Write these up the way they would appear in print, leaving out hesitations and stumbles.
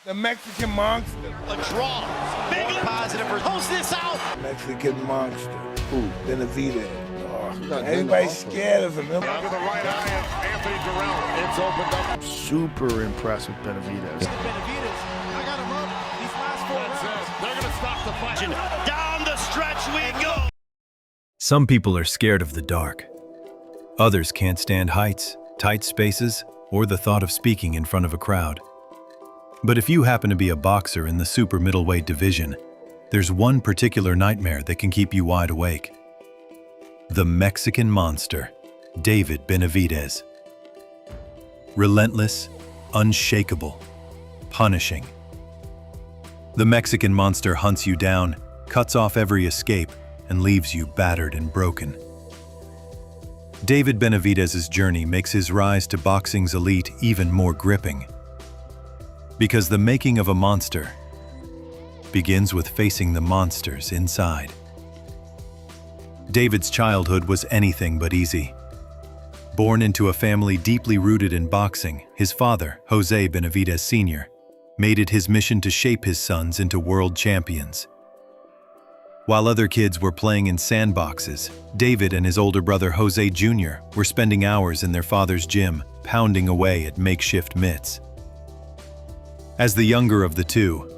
The Mexican monster. A draw. Big positive for host this out. Mexican monster. Who? Benavidez. got Everybody's scared of him. Under the right eye of Anthony Durrell. It's opened up. Super impressed with Benavidez. Benavidez, I got him up. These last 4 rounds. They're going to stop the fight. Down the stretch we go. Some people are scared of the dark. Others can't stand heights, tight spaces, or the thought of speaking in front of a crowd. But if you happen to be a boxer in the super middleweight division, there's one particular nightmare that can keep you wide awake. The Mexican monster, David Benavidez. Relentless, unshakable, punishing. The Mexican monster hunts you down, cuts off every escape, and leaves you battered and broken. David Benavidez's journey makes his rise to boxing's elite even more gripping. Because the making of a monster begins with facing the monsters inside. David's childhood was anything but easy. Born into a family deeply rooted in boxing, his father, Jose Benavidez Sr., made it his mission to shape his sons into world champions. While other kids were playing in sandboxes, David and his older brother Jose Jr. were spending hours in their father's gym, pounding away at makeshift mitts. As the younger of the two,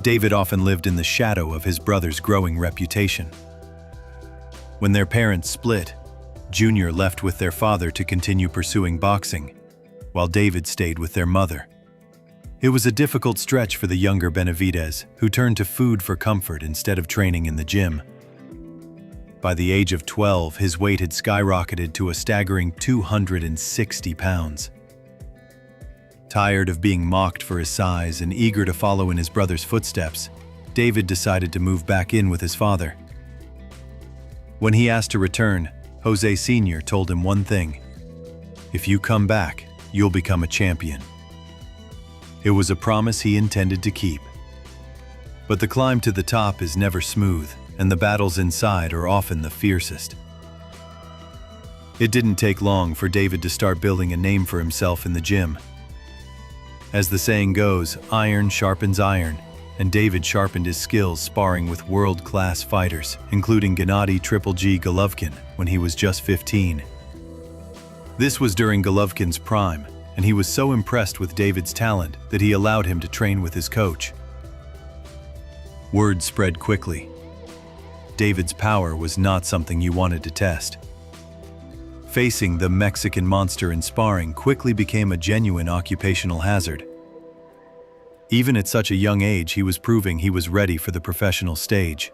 David often lived in the shadow of his brother's growing reputation. When their parents split, Junior left with their father to continue pursuing boxing, while David stayed with their mother. It was a difficult stretch for the younger Benavidez, who turned to food for comfort instead of training in the gym. By the age of 12, his weight had skyrocketed to a staggering 260 pounds. Tired of being mocked for his size and eager to follow in his brother's footsteps, David decided to move back in with his father. When he asked to return, Jose Sr. told him one thing: "If you come back, you'll become a champion." It was a promise he intended to keep. But the climb to the top is never smooth, and the battles inside are often the fiercest. It didn't take long for David to start building a name for himself in the gym. As the saying goes, iron sharpens iron, and David sharpened his skills sparring with world-class fighters, including Gennady Triple G Golovkin when he was just 15. This was during Golovkin's prime, and he was so impressed with David's talent that he allowed him to train with his coach. Word spread quickly. David's power was not something you wanted to test. Facing the Mexican monster in sparring quickly became a genuine occupational hazard. Even at such a young age, he was proving he was ready for the professional stage.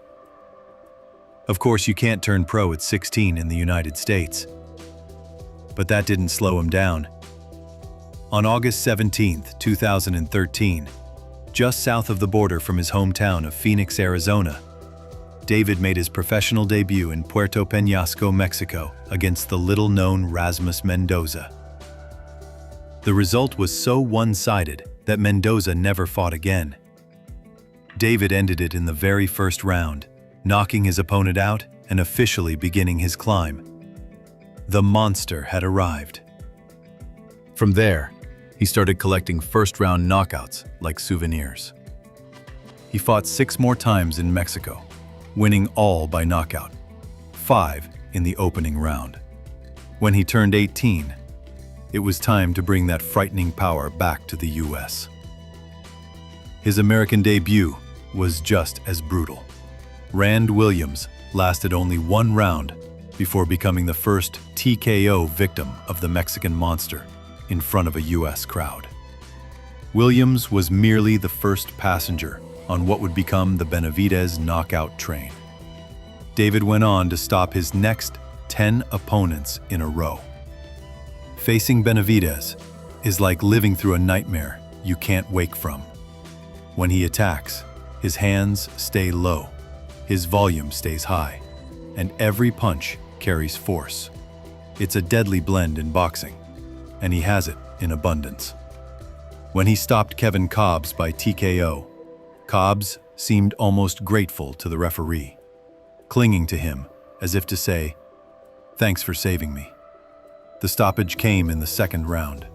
Of course, you can't turn pro at 16 in the United States. But that didn't slow him down. On August 17, 2013, just south of the border from his hometown of Phoenix, Arizona, David made his professional debut in Puerto Peñasco, Mexico, against the little-known Rasmus Mendoza. The result was so one-sided that Mendoza never fought again. David ended it in the very first round, knocking his opponent out and officially beginning his climb. The monster had arrived. From there, he started collecting first-round knockouts like souvenirs. He fought 6 more times in Mexico, winning all by knockout, 5 in the opening round. When he turned 18, it was time to bring that frightening power back to the US. His American debut was just as brutal. Rand Williams lasted only 1 round before becoming the first TKO victim of the Mexican monster in front of a US crowd. Williams was merely the first passenger on what would become the Benavidez knockout train. David went on to stop his next 10 opponents in a row. Facing Benavidez is like living through a nightmare you can't wake from. When he attacks, his hands stay low, his volume stays high, and every punch carries force. It's a deadly blend in boxing, and he has it in abundance. When he stopped Kevin Cobbs by TKO, Cobbs seemed almost grateful to the referee, clinging to him as if to say, "Thanks for saving me." The stoppage came in the second round.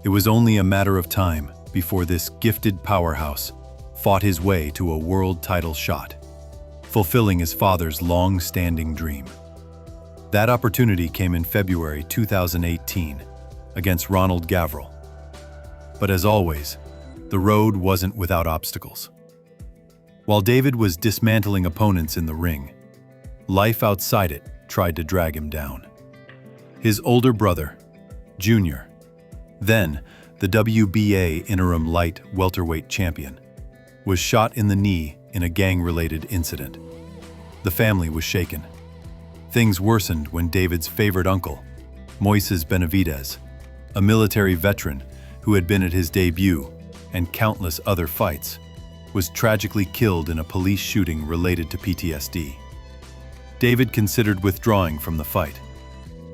It was only a matter of time before this gifted powerhouse fought his way to a world title shot, fulfilling his father's long-standing dream. That opportunity came in February 2018 against Ronald Gavril. But as always, the road wasn't without obstacles. While David was dismantling opponents in the ring, life outside it tried to drag him down. His older brother, Junior, then the WBA interim light welterweight champion, was shot in the knee in a gang-related incident. The family was shaken. Things worsened when David's favorite uncle, Moses Benavidez, a military veteran who had been at his debut and countless other fights, was tragically killed in a police shooting related to PTSD. David considered withdrawing from the fight,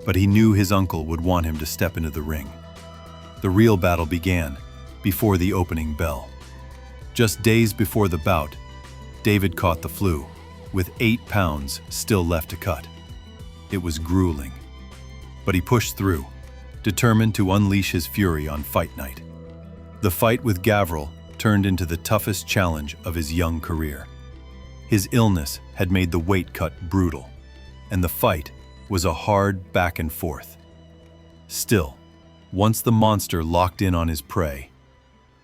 but he knew his uncle would want him to step into the ring. The real battle began before the opening bell. Just days before the bout, David caught the flu, with 8 pounds still left to cut. It was grueling, but he pushed through, determined to unleash his fury on fight night. The fight with Gavril turned into the toughest challenge of his young career. His illness had made the weight cut brutal, and the fight was a hard back and forth. Still, once the monster locked in on his prey,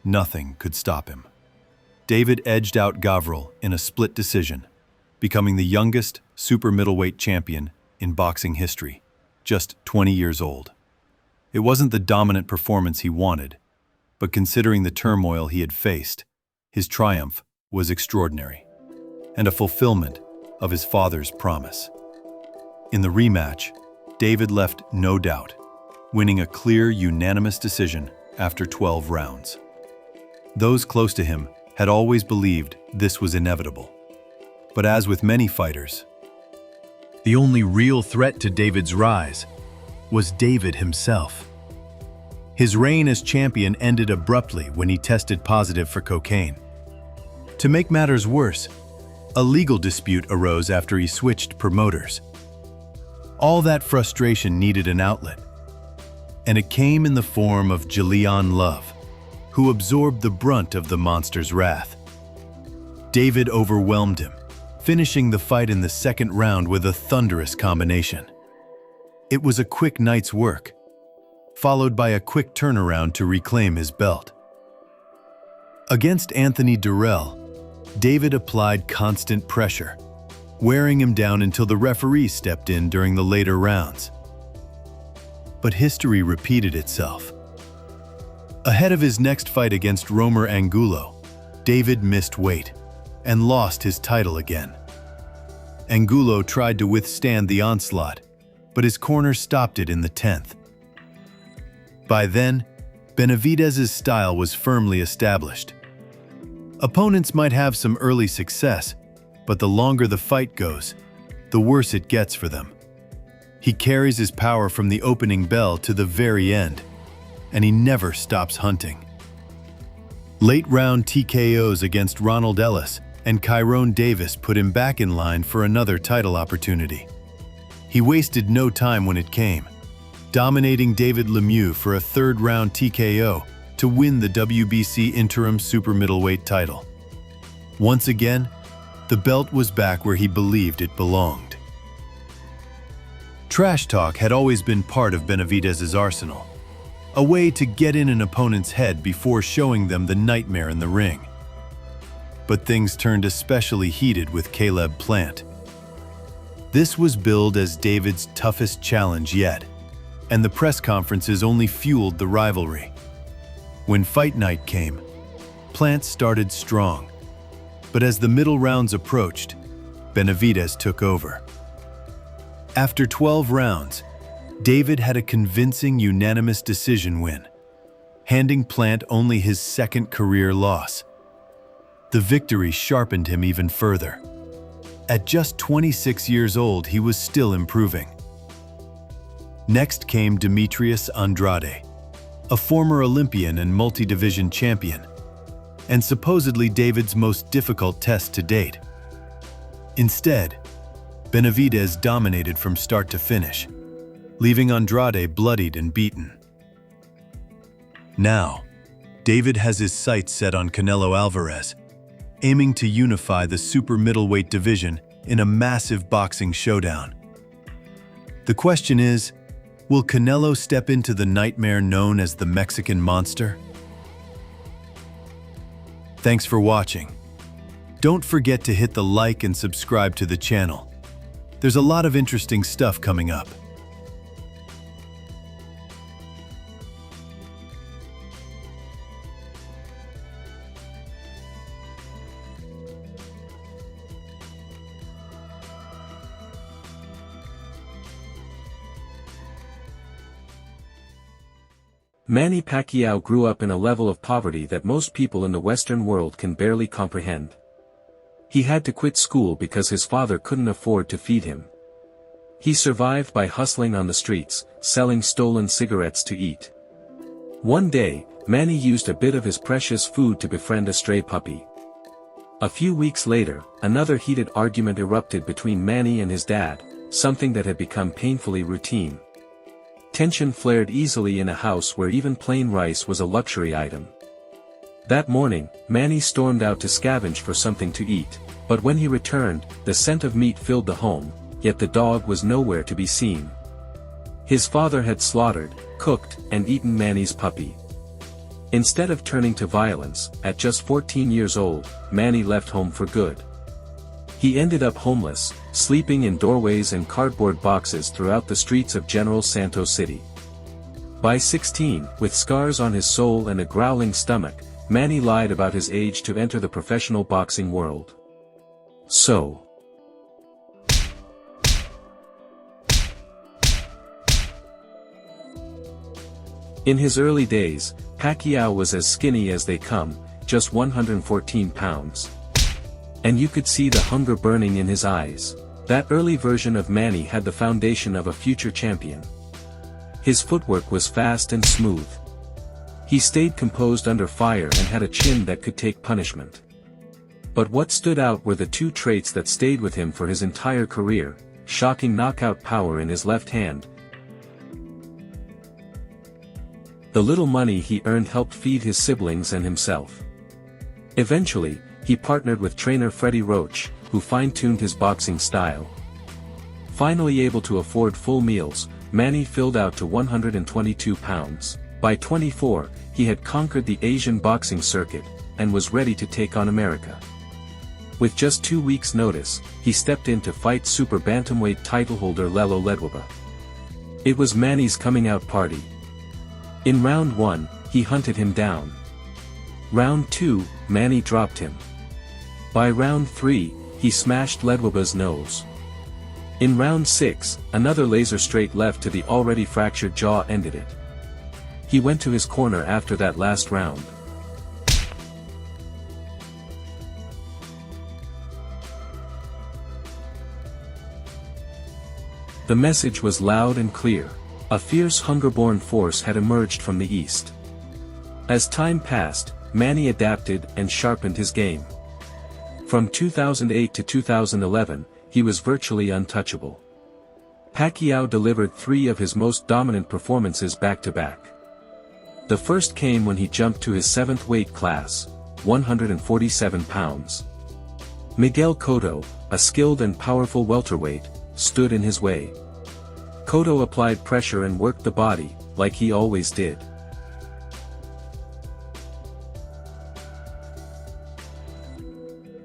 nothing could stop him. David edged out Gavril in a split decision, becoming the youngest super middleweight champion in boxing history, just 20 years old. It wasn't the dominant performance he wanted, but considering the turmoil he had faced, his triumph was extraordinary, and a fulfillment of his father's promise. In the rematch, David left no doubt, winning a clear, unanimous decision after 12 rounds. Those close to him had always believed this was inevitable. But as with many fighters, the only real threat to David's rise was David himself. His reign as champion ended abruptly when he tested positive for cocaine. To make matters worse, a legal dispute arose after he switched promoters. All that frustration needed an outlet, and it came in the form of J'Leon Love, who absorbed the brunt of the monster's wrath. David overwhelmed him, finishing the fight in the second round with a thunderous combination. It was a quick night's work, followed by a quick turnaround to reclaim his belt. Against Anthony Durrell, David applied constant pressure, wearing him down until the referee stepped in during the later rounds. But history repeated itself. Ahead of his next fight against Romer Angulo, David missed weight and lost his title again. Angulo tried to withstand the onslaught, but his corner stopped it in the 10th. By then, Benavidez's style was firmly established. Opponents might have some early success, but the longer the fight goes, the worse it gets for them. He carries his power from the opening bell to the very end, and he never stops hunting. Late-round TKOs against Ronald Ellis and Kyrone Davis put him back in line for another title opportunity. He wasted no time when it came, dominating David Lemieux for a third-round TKO to win the WBC interim super middleweight title. Once again, the belt was back where he believed it belonged. Trash talk had always been part of Benavidez's arsenal, a way to get in an opponent's head before showing them the nightmare in the ring. But things turned especially heated with Caleb Plant. This was billed as David's toughest challenge yet, and the press conferences only fueled the rivalry. When fight night came, Plant started strong, but as the middle rounds approached, Benavidez took over. After 12 rounds, David had a convincing unanimous decision win, handing Plant only his second career loss. The victory sharpened him even further. At just 26 years old, he was still improving. Next came Demetrius Andrade, a former Olympian and multi-division champion, and supposedly David's most difficult test to date. Instead, Benavidez dominated from start to finish, leaving Andrade bloodied and beaten. Now, David has his sights set on Canelo Alvarez, aiming to unify the super middleweight division in a massive boxing showdown. The question is, will Canelo step into the nightmare known as the Mexican Monster? Thanks for watching. Don't forget to hit the like and subscribe to the channel. There's a lot of interesting stuff coming up. Manny Pacquiao grew up in a level of poverty that most people in the Western world can barely comprehend. He had to quit school because his father couldn't afford to feed him. He survived by hustling on the streets, selling stolen cigarettes to eat. One day, Manny used a bit of his precious food to befriend a stray puppy. A few weeks later, another heated argument erupted between Manny and his dad, something that had become painfully routine. Tension flared easily in a house where even plain rice was a luxury item. That morning, Manny stormed out to scavenge for something to eat, but when he returned, the scent of meat filled the home, yet the dog was nowhere to be seen. His father had slaughtered, cooked, and eaten Manny's puppy. Instead of turning to violence, at just 14 years old, Manny left home for good. He ended up homeless, sleeping in doorways and cardboard boxes throughout the streets of General Santos City. By 16, with scars on his soul and a growling stomach, Manny lied about his age to enter the professional boxing world. So, in his early days, Pacquiao was as skinny as they come, just 114 pounds. And you could see the hunger burning in his eyes. That early version of Manny had the foundation of a future champion. His footwork was fast and smooth. He stayed composed under fire and had a chin that could take punishment. But what stood out were the two traits that stayed with him for his entire career: shocking knockout power in his left hand. The little money he earned helped feed his siblings and himself. Eventually, he partnered with trainer Freddie Roach, who fine-tuned his boxing style. Finally able to afford full meals, Manny filled out to 122 pounds. By 24, he had conquered the Asian boxing circuit, and was ready to take on America. With just 2 weeks' notice, he stepped in to fight super bantamweight titleholder Lelo Ledwaba. It was Manny's coming-out party. In round 1, he hunted him down. Round 2, Manny dropped him. By round 3, he smashed Ledwaba's nose. In round 6, another laser-straight left to the already fractured jaw ended it. He went to his corner after that last round. The message was loud and clear. A fierce hunger-born force had emerged from the east. As time passed, Manny adapted and sharpened his game. From 2008 to 2011, he was virtually untouchable. Pacquiao delivered 3 of his most dominant performances back-to-back. The first came when he jumped to his 7th weight class, 147 pounds. Miguel Cotto, a skilled and powerful welterweight, stood in his way. Cotto applied pressure and worked the body, like he always did.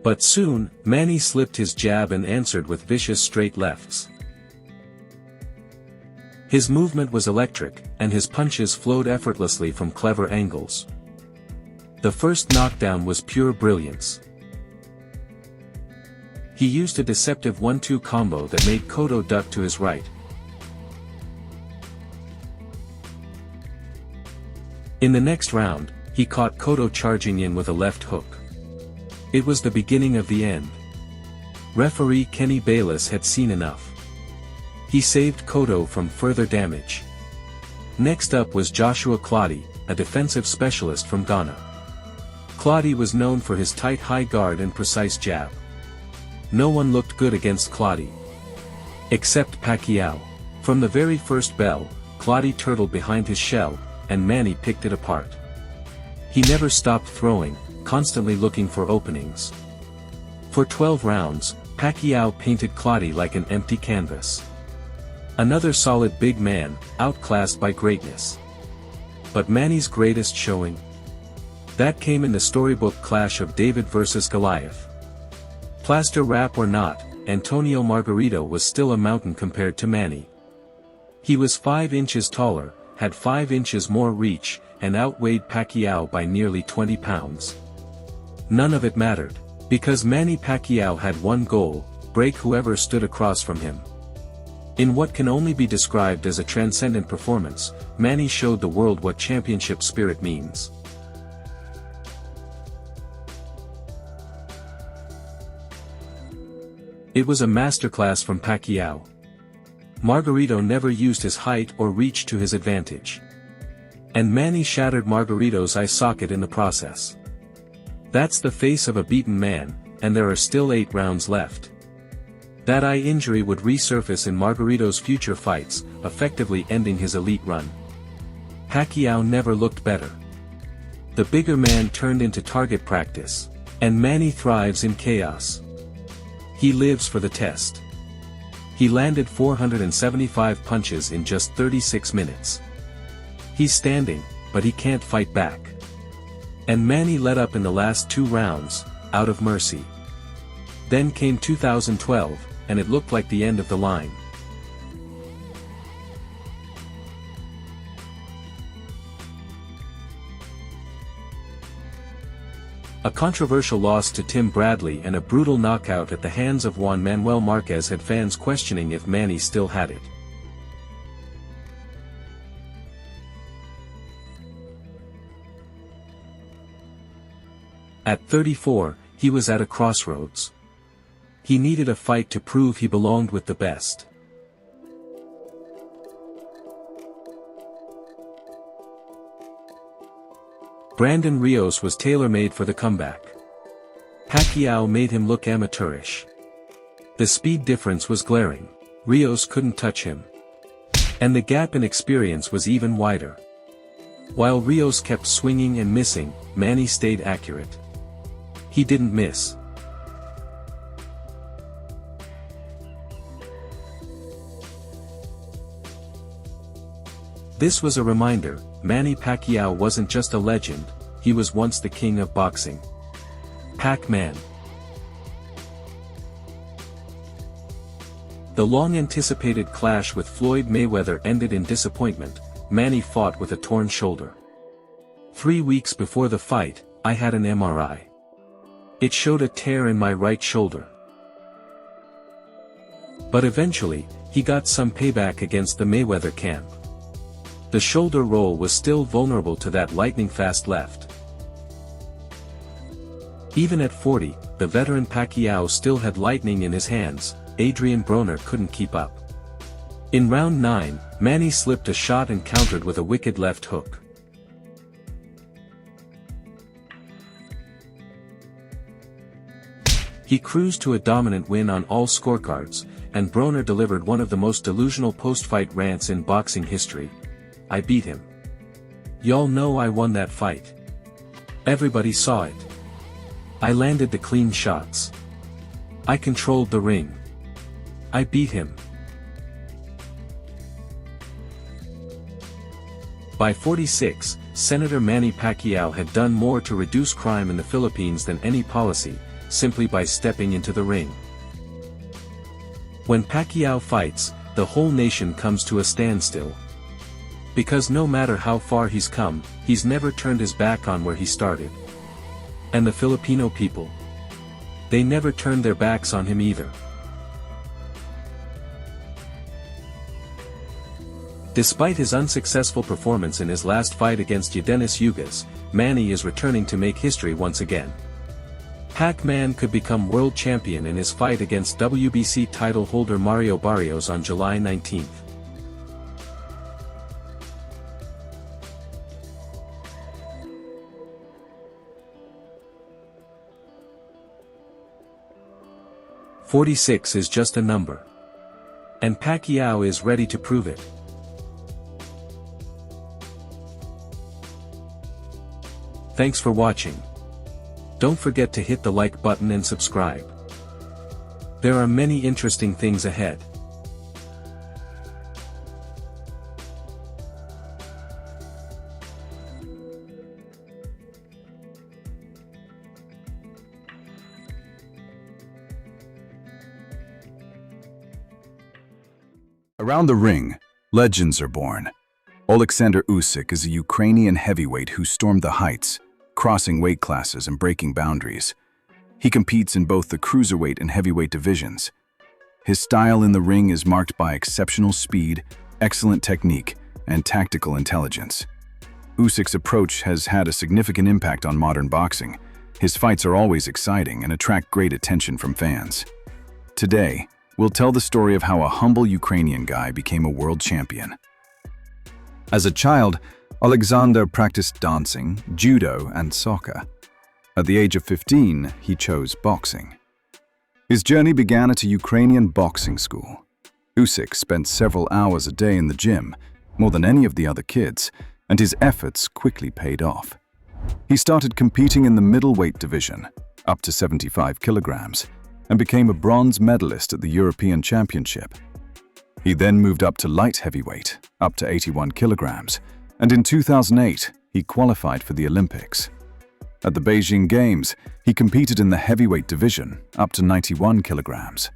But soon, Manny slipped his jab and answered with vicious straight lefts. His movement was electric, and his punches flowed effortlessly from clever angles. The first knockdown was pure brilliance. He used a deceptive 1-2 combo that made Cotto duck to his right. In the next round, he caught Cotto charging in with a left hook. It was the beginning of the end. Referee Kenny Bayless had seen enough. He saved Cotto from further damage. Next up was Joshua Clottey, a defensive specialist from Ghana. Clottey was known for his tight high guard and precise jab. No one looked good against Clottey. Except Pacquiao. From the very first bell, Clottey turtled behind his shell, and Manny picked it apart. He never stopped throwing, constantly looking for openings. For 12 rounds, Pacquiao painted Clottey like an empty canvas. Another solid big man, outclassed by greatness. But Manny's greatest showing? That came in the storybook clash of David versus Goliath. Plaster wrap or not, Antonio Margarito was still a mountain compared to Manny. He was 5 inches taller, had 5 inches more reach, and outweighed Pacquiao by nearly 20 pounds. None of it mattered, because Manny Pacquiao had one goal: break whoever stood across from him. In what can only be described as a transcendent performance, Manny showed the world what championship spirit means. It was a masterclass from Pacquiao. Margarito never used his height or reach to his advantage. And Manny shattered Margarito's eye socket in the process. That's the face of a beaten man, and there are still 8 rounds left. That eye injury would resurface in Margarito's future fights, effectively ending his elite run. Pacquiao never looked better. The bigger man turned into target practice, and Manny thrives in chaos. He lives for the test. He landed 475 punches in just 36 minutes. He's standing, but he can't fight back. And Manny let up in the last 2 rounds, out of mercy. Then came 2012, and it looked like the end of the line. A controversial loss to Tim Bradley and a brutal knockout at the hands of Juan Manuel Marquez had fans questioning if Manny still had it. At 34, he was at a crossroads. He needed a fight to prove he belonged with the best. Brandon Rios was tailor-made for the comeback. Pacquiao made him look amateurish. The speed difference was glaring. Rios couldn't touch him. And the gap in experience was even wider. While Rios kept swinging and missing, Manny stayed accurate. He didn't miss. This was a reminder: Manny Pacquiao wasn't just a legend, he was once the king of boxing. Pac-Man. The long-anticipated clash with Floyd Mayweather ended in disappointment. Manny fought with a torn shoulder. 3 weeks before the fight, I had an MRI. It showed a tear in my right shoulder. But eventually, he got some payback against the Mayweather camp. The shoulder roll was still vulnerable to that lightning-fast left. Even at 40, the veteran Pacquiao still had lightning in his hands. Adrian Broner couldn't keep up. In round 9, Manny slipped a shot and countered with a wicked left hook. He cruised to a dominant win on all scorecards, and Broner delivered one of the most delusional post-fight rants in boxing history. I beat him. Y'all know I won that fight. Everybody saw it. I landed the clean shots. I controlled the ring. I beat him. By 46, Senator Manny Pacquiao had done more to reduce crime in the Philippines than any policy, simply by stepping into the ring. When Pacquiao fights, the whole nation comes to a standstill. Because no matter how far he's come, he's never turned his back on where he started. And the Filipino people? They never turned their backs on him either. Despite his unsuccessful performance in his last fight against Yadenis Ugas, Manny is returning to make history once again. Pac-Man could become world champion in his fight against WBC title holder Mario Barrios on July 19. "46 is just a number. And Pacquiao is ready to prove it. Thanks for watching. Don't forget to hit the like button and subscribe. There are many interesting things ahead. Around the ring, legends are born. Oleksandr Usyk is a Ukrainian heavyweight who stormed the heights, crossing weight classes and breaking boundaries. He competes in both the cruiserweight and heavyweight divisions. His style in the ring is marked by exceptional speed, excellent technique, and tactical intelligence. Usyk's approach has had a significant impact on modern boxing. His fights are always exciting and attract great attention from fans. Today, we'll tell the story of how a humble Ukrainian guy became a world champion. As a child, Oleksandr practiced dancing, judo, and soccer. At the age of 15, he chose boxing. His journey began at a Ukrainian boxing school. Usyk spent several hours a day in the gym, more than any of the other kids, and his efforts quickly paid off. He started competing in the middleweight division, up to 75 kilograms, and became a bronze medalist at the European Championship. He then moved up to light heavyweight, up to 81 kilograms, and in 2008, he qualified for the Olympics. At the Beijing Games, he competed in the heavyweight division, up to 91 kilograms.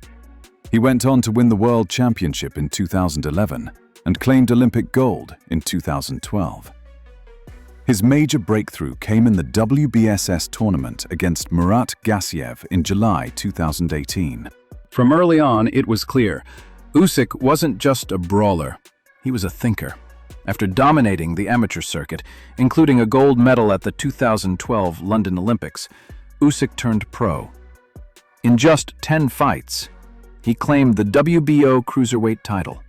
He went on to win the World Championship in 2011 and claimed Olympic gold in 2012. His major breakthrough came in the WBSS tournament against Murat Gassiev in July 2018. From early on, it was clear, Usyk wasn't just a brawler, he was a thinker. After dominating the amateur circuit, including a gold medal at the 2012 London Olympics, Usyk turned pro. In just 10 fights, he claimed the WBO cruiserweight title.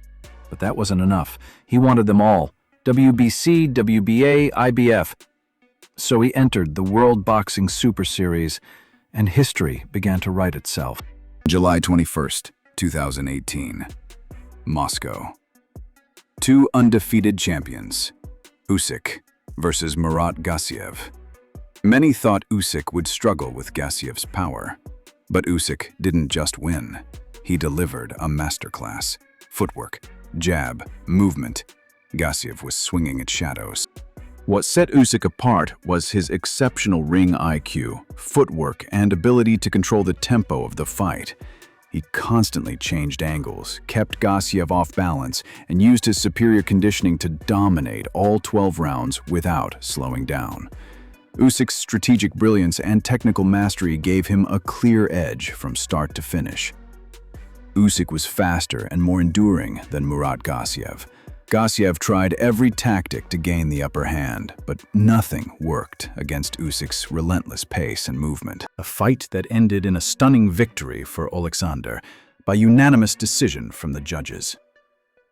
But that wasn't enough. He wanted them all. WBC, WBA, IBF. So he entered the World Boxing Super Series, and history began to write itself. July 21st, 2018. Moscow. Two undefeated champions. Usyk versus Murat Gassiev. Many thought Usyk would struggle with Gassiev's power. But Usyk didn't just win. He delivered a masterclass. Footwork, jab, movement. Gassiev was swinging at shadows. What set Usyk apart was his exceptional ring IQ, footwork, and ability to control the tempo of the fight. He constantly changed angles, kept Gassiev off balance, and used his superior conditioning to dominate all 12 rounds without slowing down. Usyk's strategic brilliance and technical mastery gave him a clear edge from start to finish. Usyk was faster and more enduring than Murat Gassiev. Gassiev tried every tactic to gain the upper hand, but nothing worked against Usyk's relentless pace and movement. A fight that ended in a stunning victory for Oleksandr by unanimous decision from the judges.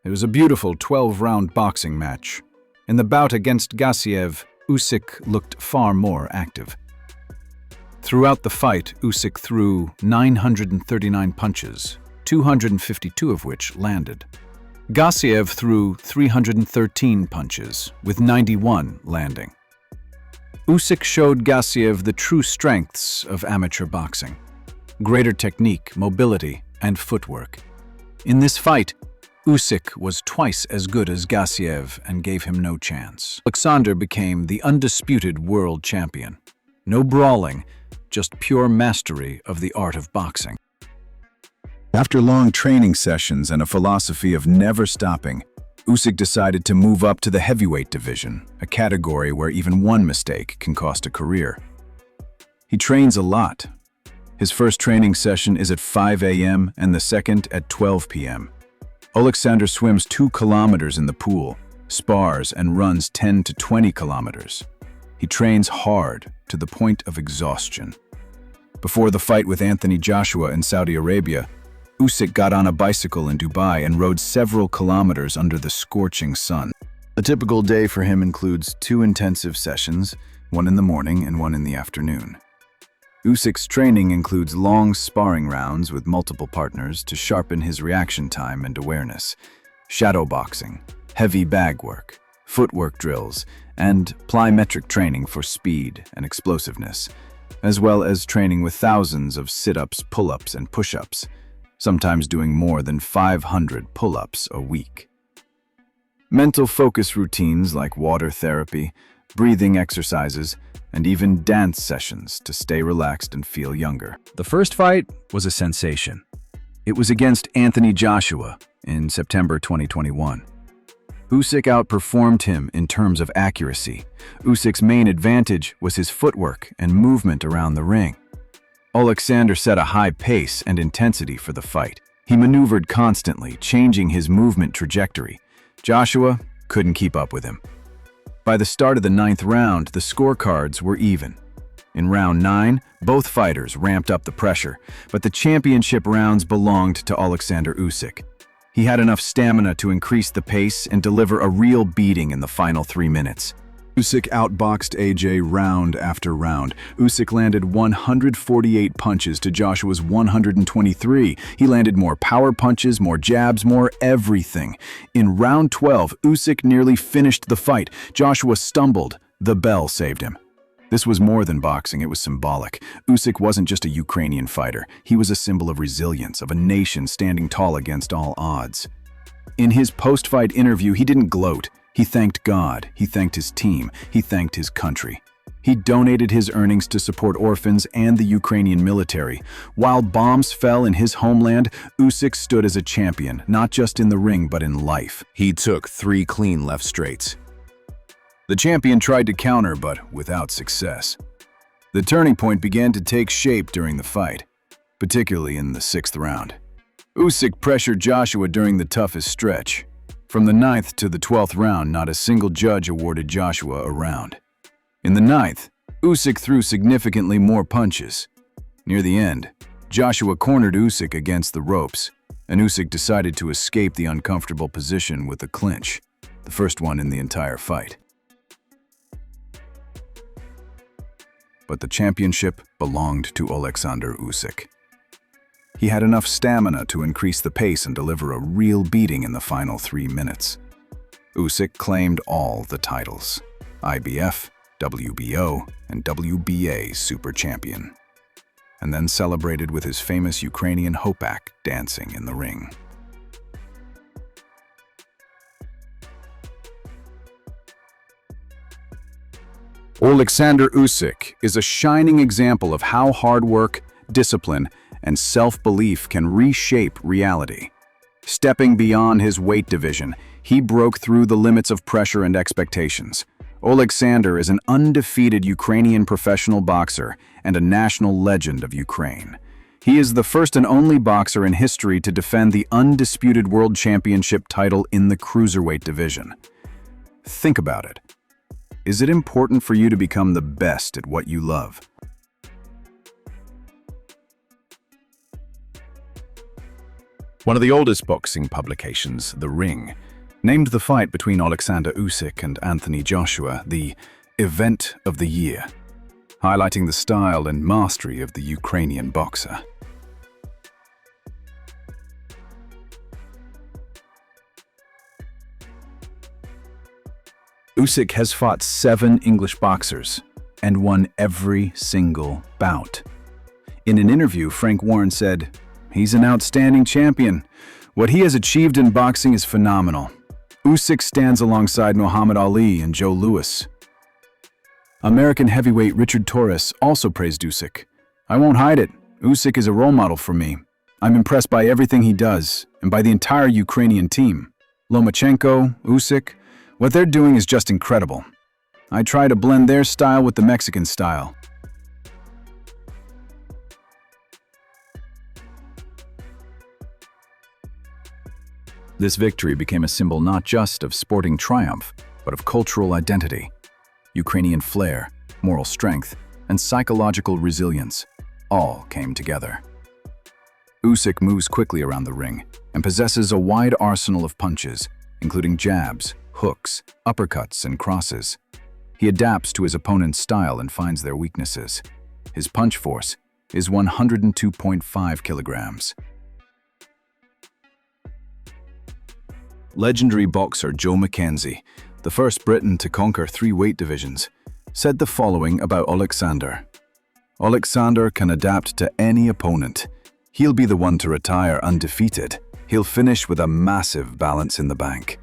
It was a beautiful 12-round boxing match. In the bout against Gassiev, Usyk looked far more active. Throughout the fight, Usyk threw 939 punches, 252 of which landed. Gassiev threw 313 punches, with 91 landing. Usyk showed Gassiev the true strengths of amateur boxing: greater technique, mobility, and footwork. In this fight, Usyk was twice as good as Gassiev and gave him no chance. Oleksandr became the undisputed world champion. No brawling, just pure mastery of the art of boxing. After long training sessions and a philosophy of never stopping, Usyk decided to move up to the heavyweight division, a category where even one mistake can cost a career. He trains a lot. His first training session is at 5 a.m. and the second at 12 p.m. Oleksandr swims 2 kilometers in the pool, spars, and runs 10 to 20 kilometers. He trains hard to the point of exhaustion. Before the fight with Anthony Joshua in Saudi Arabia, Usyk got on a bicycle in Dubai and rode several kilometers under the scorching sun. A typical day for him includes 2 intensive sessions, one in the morning and one in the afternoon. Usyk's training includes long sparring rounds with multiple partners to sharpen his reaction time and awareness, shadow boxing, heavy bag work, footwork drills, and plyometric training for speed and explosiveness, as well as training with thousands of sit-ups, pull-ups, and push-ups, sometimes doing more than 500 pull-ups a week. Mental focus routines like water therapy, breathing exercises, and even dance sessions to stay relaxed and feel younger. The first fight was a sensation. It was against Anthony Joshua in September 2021. Usyk outperformed him in terms of accuracy. Usyk's main advantage was his footwork and movement around the ring. Oleksandr set a high pace and intensity for the fight. He maneuvered constantly, changing his movement trajectory. Joshua couldn't keep up with him. By the start of the 9th round, the scorecards were even. In round 9, both fighters ramped up the pressure, but the championship rounds belonged to Oleksandr Usyk. He had enough stamina to increase the pace and deliver a real beating in the final 3 minutes. Usyk outboxed AJ round after round. Usyk landed 148 punches to Joshua's 123. He landed more power punches, more jabs, more everything. In round 12, Usyk nearly finished the fight. Joshua stumbled. The bell saved him. This was more than boxing, it was symbolic. Usyk wasn't just a Ukrainian fighter. He was a symbol of resilience, of a nation standing tall against all odds. In his post-fight interview, he didn't gloat. He thanked God, he thanked his team, he thanked his country. He donated his earnings to support orphans and the Ukrainian military. While bombs fell in his homeland, Usyk stood as a champion, not just in the ring but in life. He took 3 clean left straights. The champion tried to counter, but without success. The turning point began to take shape during the fight, particularly in the 6th round. Usyk pressured Joshua during the toughest stretch. From the 9th to the 12th round, not a single judge awarded Joshua a round. In the 9th, Usyk threw significantly more punches. Near the end, Joshua cornered Usyk against the ropes, and Usyk decided to escape the uncomfortable position with a clinch, the first one in the entire fight. But the championship belonged to Oleksandr Usyk. He had enough stamina to increase the pace and deliver a real beating in the final 3 minutes. Usyk claimed all the titles: IBF, WBO, and WBA Super Champion, and then celebrated with his famous Ukrainian hopak dancing in the ring. Oleksandr Usyk is a shining example of how hard work, discipline, and self-belief can reshape reality. Stepping beyond his weight division, he broke through the limits of pressure and expectations. Oleksandr is an undefeated Ukrainian professional boxer and a national legend of Ukraine. He is the first and only boxer in history to defend the undisputed world championship title in the cruiserweight division. Think about it. Is it important for you to become the best at what you love? One of the oldest boxing publications, The Ring, named the fight between Oleksandr Usyk and Anthony Joshua the event of the year, highlighting the style and mastery of the Ukrainian boxer. Usyk has fought 7 English boxers and won every single bout. In an interview, Frank Warren said, "He's an outstanding champion. What he has achieved in boxing is phenomenal. Usyk stands alongside Muhammad Ali and Joe Louis." American heavyweight Richard Torres also praised Usyk. "I won't hide it. Usyk is a role model for me. I'm impressed by everything he does and by the entire Ukrainian team. Lomachenko, Usyk, what they're doing is just incredible. I try to blend their style with the Mexican style." This victory became a symbol not just of sporting triumph, but of cultural identity. Ukrainian flair, moral strength, and psychological resilience all came together. Usyk moves quickly around the ring and possesses a wide arsenal of punches, including jabs, hooks, uppercuts, and crosses. He adapts to his opponent's style and finds their weaknesses. His punch force is 102.5 kilograms. Legendary boxer Joe McKenzie the first Briton to conquer 3 weight divisions, said the following about Oleksandr. "Oleksandr can adapt to any opponent. He'll be the one to retire undefeated. He'll finish with a massive balance in the bank."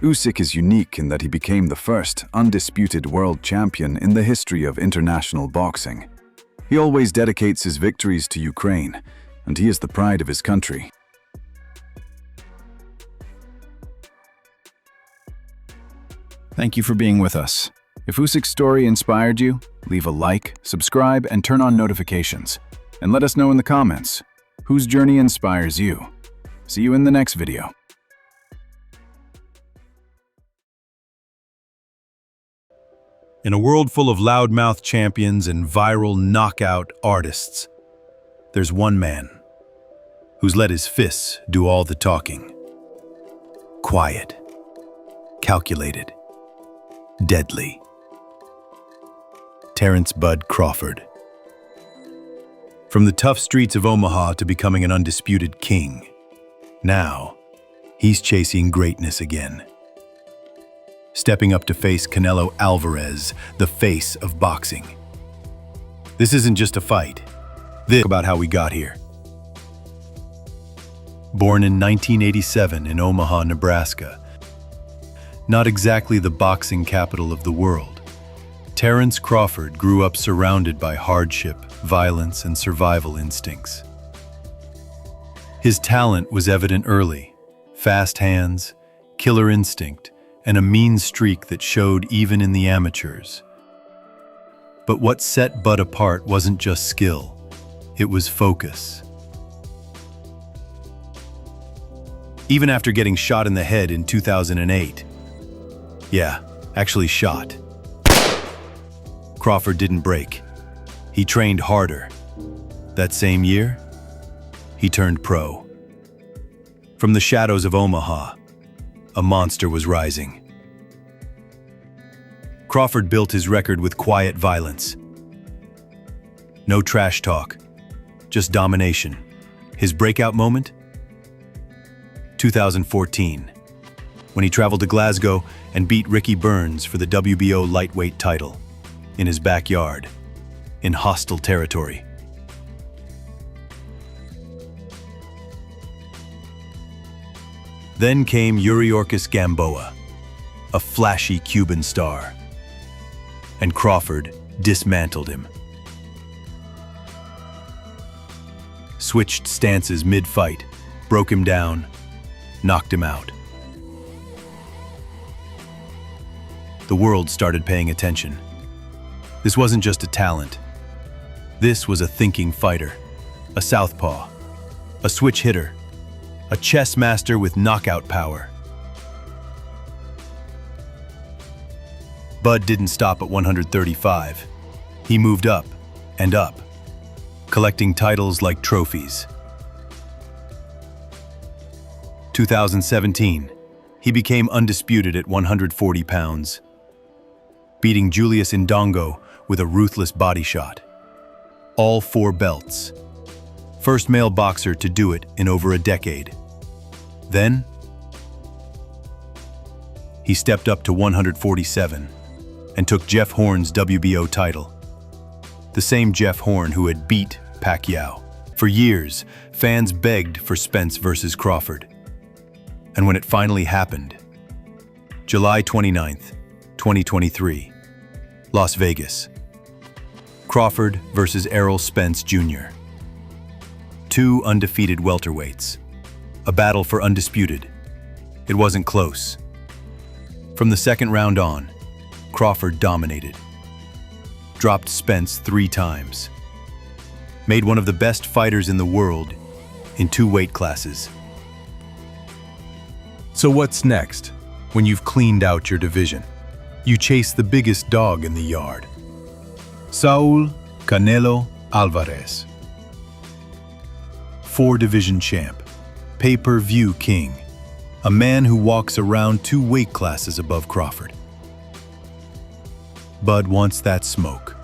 Usyk is unique in that he became the first undisputed world champion in the history of international boxing. He always dedicates his victories to Ukraine, and he is the pride of his country. Thank you for being with us. If Usyk's story inspired you, leave a like, subscribe, and turn on notifications. And let us know in the comments, whose journey inspires you? See you in the next video. In a world full of loudmouth champions and viral knockout artists, there's one man who's let his fists do all the talking. Quiet, calculated, deadly. Terence "Bud" Crawford. From the tough streets of Omaha to becoming an undisputed king, now he's chasing greatness again. Stepping up to face Canelo Alvarez, the face of boxing. This isn't just a fight. This is about how we got here. Born in 1987 in Omaha, Nebraska, not exactly the boxing capital of the world, Terence Crawford grew up surrounded by hardship, violence, and survival instincts. His talent was evident early: fast hands, killer instinct, and a mean streak that showed even in the amateurs. But what set Bud apart wasn't just skill, it was focus. Even after getting shot in the head in 2008, shot, Crawford didn't break. He trained harder. That same year, he turned pro. From the shadows of Omaha, a monster was rising. Crawford built his record with quiet violence. No trash talk, just domination. His breakout moment? 2014, when he traveled to Glasgow and beat Ricky Burns for the WBO lightweight title, in his backyard, in hostile territory. Then came Yuriorkis Gamboa, a flashy Cuban star, and Crawford dismantled him. Switched stances mid-fight, broke him down, knocked him out. The world started paying attention. This wasn't just a talent. This was a thinking fighter, a southpaw, a switch hitter, a chess master with knockout power. Bud didn't stop at 135. He moved up and up, collecting titles like trophies. 2017, he became undisputed at 140 pounds, beating Julius Indongo with a ruthless body shot. All 4 belts. First male boxer to do it in over a decade. Then, he stepped up to 147 and took Jeff Horn's WBO title. The same Jeff Horn who had beat Pacquiao. For years, fans begged for Spence versus Crawford. And when it finally happened, July 29th, 2023, Las Vegas. Crawford versus Errol Spence Jr. 2 undefeated welterweights. A battle for undisputed. It wasn't close. From the second round on, Crawford dominated. Dropped Spence 3 times. Made one of the best fighters in the world in 2 weight classes. So what's next? When you've cleaned out your division, you chase the biggest dog in the yard. Saul Canelo Alvarez. 4-division champ, pay-per-view king, a man who walks around 2 weight classes above Crawford. Bud wants that smoke.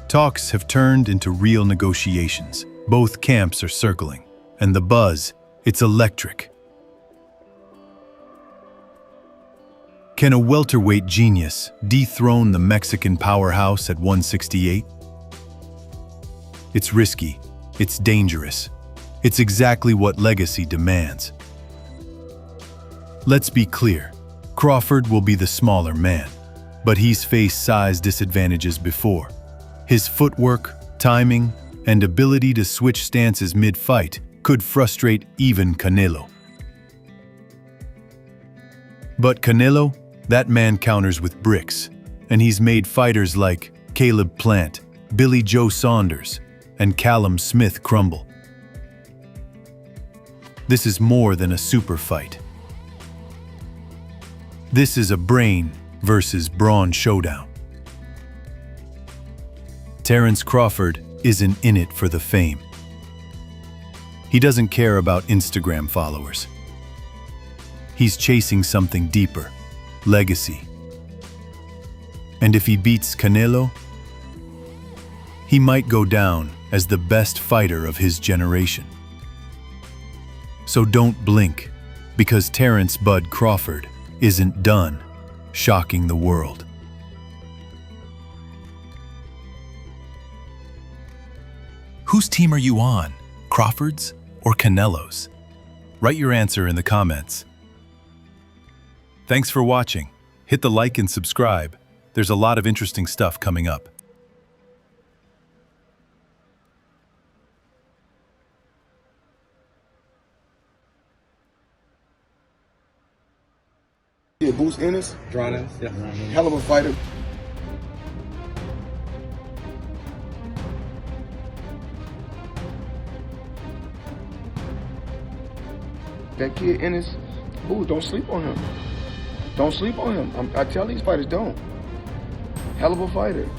Talks have turned into real negotiations. Both camps are circling, and the buzz, it's electric. Can a welterweight genius dethrone the Mexican powerhouse at 168? It's risky. It's dangerous. It's exactly what legacy demands. Let's be clear. Crawford will be the smaller man, but he's faced size disadvantages before. His footwork, timing, and ability to switch stances mid-fight could frustrate even Canelo. But Canelo, that man counters with bricks, and he's made fighters like Caleb Plant, Billy Joe Saunders, and Callum Smith crumble. This is more than a super fight. This is a brain versus brawn showdown. Terence Crawford isn't in it for the fame. He doesn't care about Instagram followers. He's chasing something deeper. Legacy. And if he beats Canelo, he might go down as the best fighter of his generation. So don't blink, because Terence "Bud" Crawford isn't done shocking the world. Whose team are you on? Crawford's or Canelo's? Write your answer in the comments. Thanks for watching. Hit the like and subscribe. There's a lot of interesting stuff coming up. Yeah, Moses Ennis. Jaron Ennis, yeah. Hell of a fighter. That kid Ennis, boo, don't sleep on him. Don't sleep on him. I tell these fighters, don't. Hell of a fighter.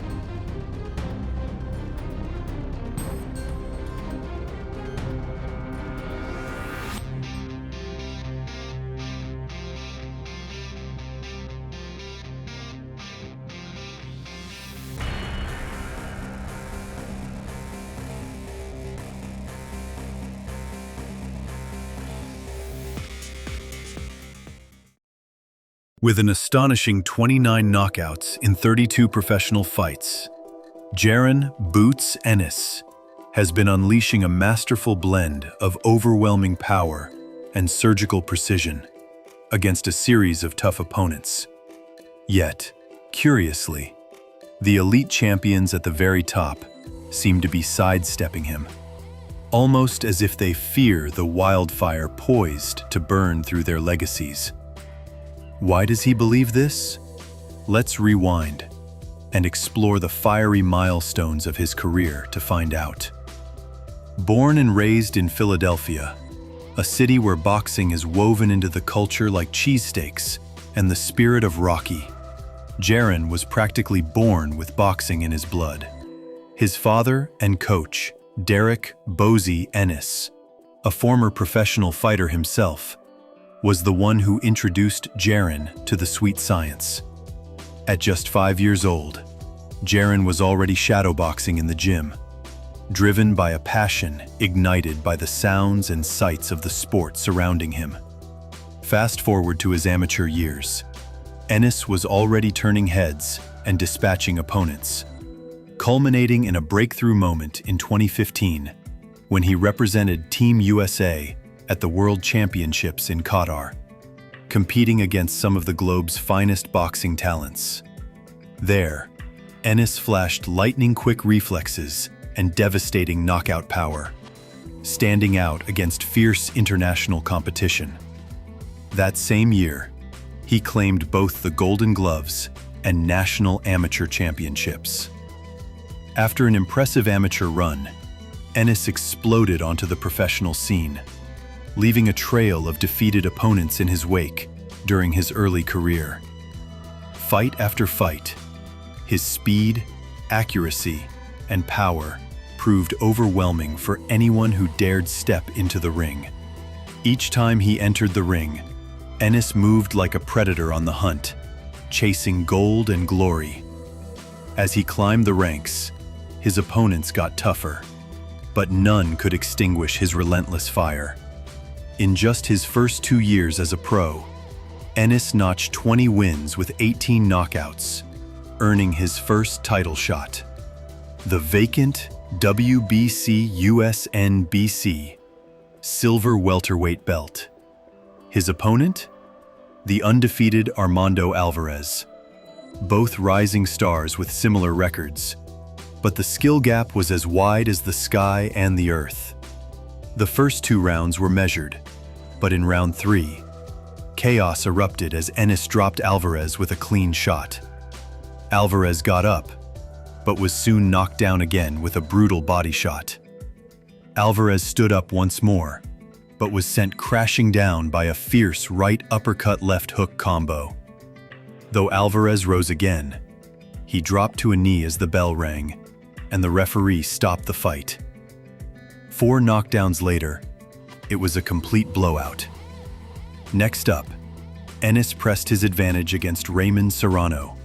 With an astonishing 29 knockouts in 32 professional fights, Jaron "Boots" Ennis has been unleashing a masterful blend of overwhelming power and surgical precision against a series of tough opponents. Yet, curiously, the elite champions at the very top seem to be sidestepping him, almost as if they fear the wildfire poised to burn through their legacies. Why does he believe this? Let's rewind and explore the fiery milestones of his career to find out. Born and raised in Philadelphia, a city where boxing is woven into the culture like cheesesteaks and the spirit of Rocky, Jaron was practically born with boxing in his blood. His father and coach, Derek "Bozy" Ennis, a former professional fighter himself, was the one who introduced Jaron to the sweet science. At just 5 years old, Jaron was already shadowboxing in the gym, driven by a passion ignited by the sounds and sights of the sport surrounding him. Fast forward to his amateur years, Ennis was already turning heads and dispatching opponents, culminating in a breakthrough moment in 2015 when he represented Team USA at the World Championships in Qatar, competing against some of the globe's finest boxing talents. There, Ennis flashed lightning-quick reflexes and devastating knockout power, standing out against fierce international competition. That same year, he claimed both the Golden Gloves and National Amateur Championships. After an impressive amateur run, Ennis exploded onto the professional scene, leaving a trail of defeated opponents in his wake during his early career. Fight after fight, his speed, accuracy, and power proved overwhelming for anyone who dared step into the ring. Each time he entered the ring, Ennis moved like a predator on the hunt, chasing gold and glory. As he climbed the ranks, his opponents got tougher, but none could extinguish his relentless fire. In just his first 2 years as a pro, Ennis notched 20 wins with 18 knockouts, earning his first title shot. The vacant WBC USNBC silver welterweight belt. His opponent? The undefeated Armando Alvarez. Both rising stars with similar records, but the skill gap was as wide as the sky and the earth. The first 2 rounds were measured, but in round 3, chaos erupted as Ennis dropped Alvarez with a clean shot. Alvarez got up, but was soon knocked down again with a brutal body shot. Alvarez stood up once more, but was sent crashing down by a fierce right uppercut left hook combo. Though Alvarez rose again, he dropped to a knee as the bell rang, and the referee stopped the fight. 4 knockdowns later, it was a complete blowout. Next up, Ennis pressed his advantage against Raymond Serrano,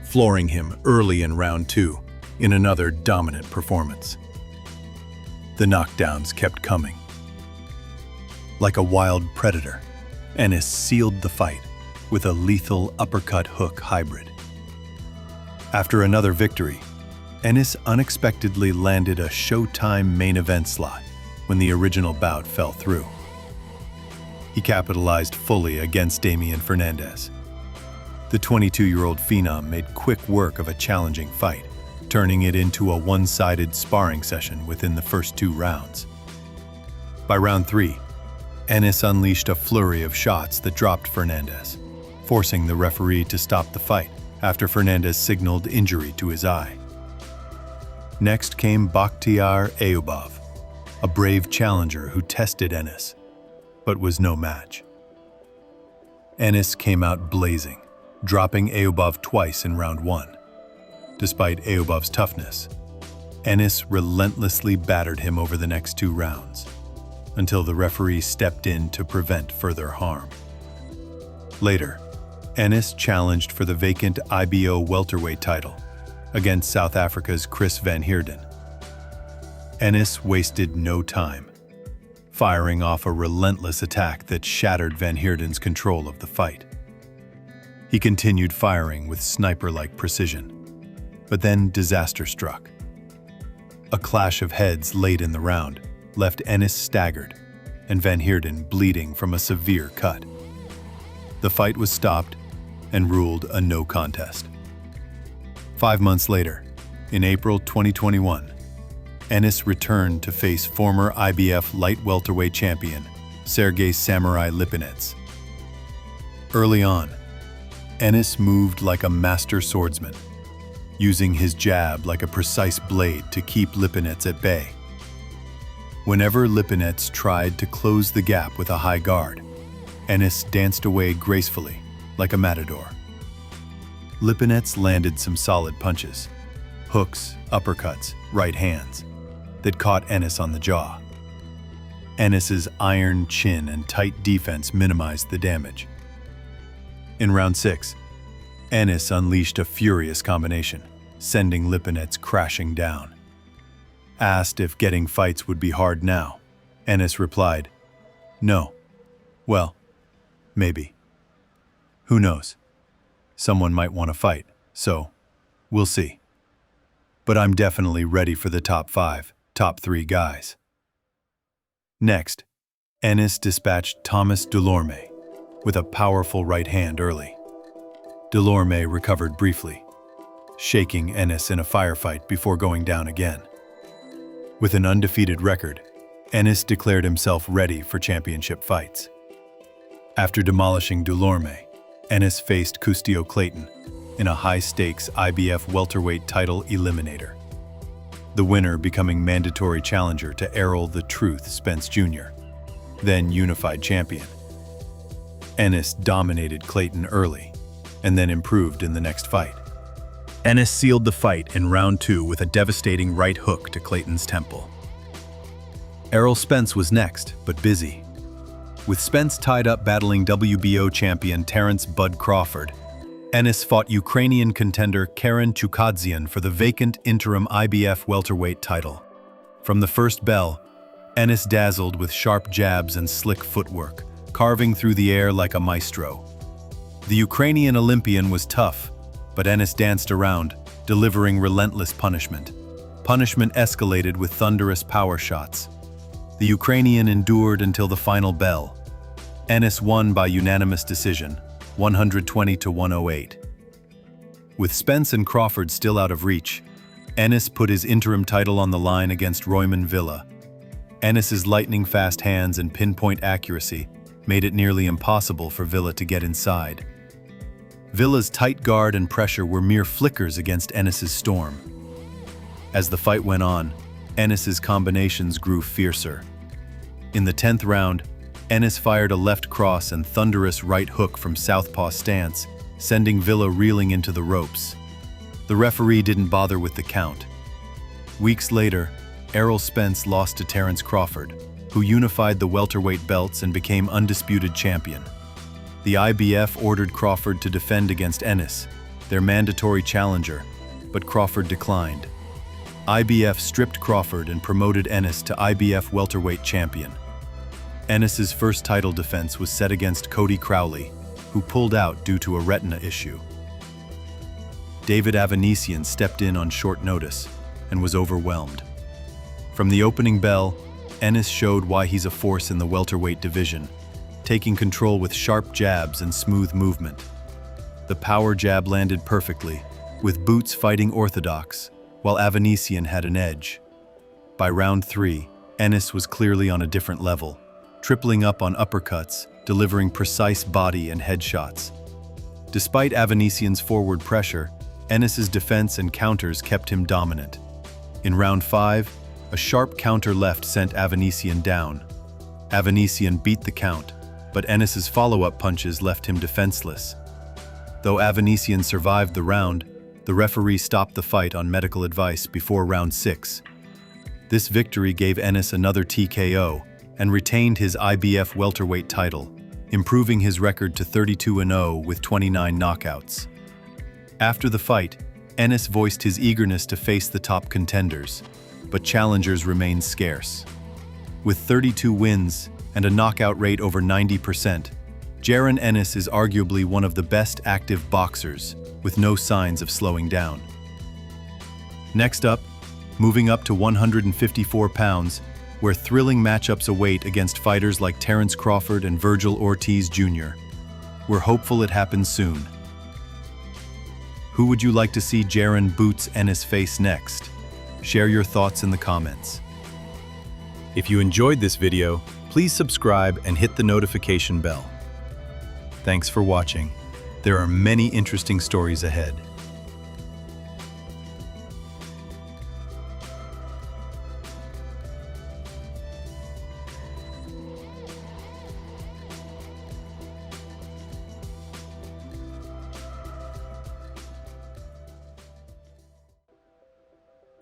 flooring him early in round 2 in another dominant performance. The knockdowns kept coming. Like a wild predator, Ennis sealed the fight with a lethal uppercut hook hybrid. After another victory, Ennis unexpectedly landed a Showtime main event slot when the original bout fell through. He capitalized fully against Damian Fernandez. The 22-year-old phenom made quick work of a challenging fight, turning it into a one-sided sparring session within the first 2 rounds. By round 3, Ennis unleashed a flurry of shots that dropped Fernandez, forcing the referee to stop the fight after Fernandez signaled injury to his eye. Next came Bakhtiar Ayubov, a brave challenger who tested Ennis, but was no match. Ennis came out blazing, dropping Ayubov twice in round 1. Despite Ayubov's toughness, Ennis relentlessly battered him over the next 2 rounds, until the referee stepped in to prevent further harm. Later, Ennis challenged for the vacant IBO welterweight title against South Africa's Chris Van Heerden. Ennis wasted no time, firing off a relentless attack that shattered Van Heerden's control of the fight. He continued firing with sniper-like precision, but then disaster struck. A clash of heads late in the round left Ennis staggered and Van Heerden bleeding from a severe cut. The fight was stopped and ruled a no contest. 5 months later, in April 2021, Ennis returned to face former IBF light welterweight champion Sergey Samurai Lipinets. Early on, Ennis moved like a master swordsman, using his jab like a precise blade to keep Lipinets at bay. Whenever Lipinets tried to close the gap with a high guard, Ennis danced away gracefully, like a matador. Lipinets landed some solid punches, hooks, uppercuts, right hands, that caught Ennis on the jaw. Ennis's iron chin and tight defense minimized the damage. In round 6, Ennis unleashed a furious combination, sending Lipinets crashing down. Asked if getting fights would be hard now, Ennis replied, "No. Well, maybe. Who knows? Someone might want to fight, so we'll see. But I'm definitely ready for the top 5, top 3 guys." Next, Ennis dispatched Thomas Delorme with a powerful right hand early. Delorme recovered briefly, shaking Ennis in a firefight before going down again. With an undefeated record, Ennis declared himself ready for championship fights. After demolishing Delorme, Ennis faced Custio Clayton in a high-stakes IBF welterweight title eliminator, the winner becoming mandatory challenger to Errol the Truth Spence Jr., then unified champion. Ennis dominated Clayton early, and then improved in the next fight. Ennis sealed the fight in round 2 with a devastating right hook to Clayton's temple. Errol Spence was next, but busy. With Spence tied up battling WBO champion Terence "Bud" Crawford, Ennis fought Ukrainian contender Karen Chukadzian for the vacant interim IBF welterweight title. From the first bell, Ennis dazzled with sharp jabs and slick footwork, carving through the air like a maestro. The Ukrainian Olympian was tough, but Ennis danced around, delivering relentless punishment. Punishment escalated with thunderous power shots. The Ukrainian endured until the final bell. Ennis won by unanimous decision, 120 to 108. With Spence and Crawford still out of reach, Ennis put his interim title on the line against Royman Villa. Ennis's lightning-fast hands and pinpoint accuracy made it nearly impossible for Villa to get inside. Villa's tight guard and pressure were mere flickers against Ennis's storm. As the fight went on, Ennis's combinations grew fiercer. In the 10th round, Ennis fired a left cross and thunderous right hook from southpaw stance, sending Villa reeling into the ropes. The referee didn't bother with the count. Weeks later, Errol Spence lost to Terence Crawford, who unified the welterweight belts and became undisputed champion. The IBF ordered Crawford to defend against Ennis, their mandatory challenger, but Crawford declined. IBF stripped Crawford and promoted Ennis to IBF welterweight champion. Ennis's first title defense was set against Cody Crowley, who pulled out due to a retina issue. David Benavidez stepped in on short notice and was overwhelmed. From the opening bell, Ennis showed why he's a force in the welterweight division, taking control with sharp jabs and smooth movement. The power jab landed perfectly, with Boots fighting orthodox, while Benavidez had an edge. By round 3, Ennis was clearly on a different level, tripling up on uppercuts, delivering precise body and head shots. Despite Benavidez's forward pressure, Ennis's defense and counters kept him dominant. In round 5, a sharp counter left sent Benavidez down. Benavidez beat the count, but Ennis's follow-up punches left him defenseless. Though Benavidez survived the round, the referee stopped the fight on medical advice before round 6. This victory gave Ennis another TKO and retained his IBF welterweight title, improving his record to 32-0 with 29 knockouts. After the fight, Ennis voiced his eagerness to face the top contenders, but challengers remained scarce. With 32 wins and a knockout rate over 90%, Jaron Ennis is arguably one of the best active boxers, with no signs of slowing down. Next up, moving up to 154 pounds, where thrilling matchups await against fighters like Terence Crawford and Virgil Ortiz Jr. We're hopeful it happens soon. Who would you like to see Jaron "Boots" Ennis face next? Share your thoughts in the comments. If you enjoyed this video, please subscribe and hit the notification bell. Thanks for watching. There are many interesting stories ahead.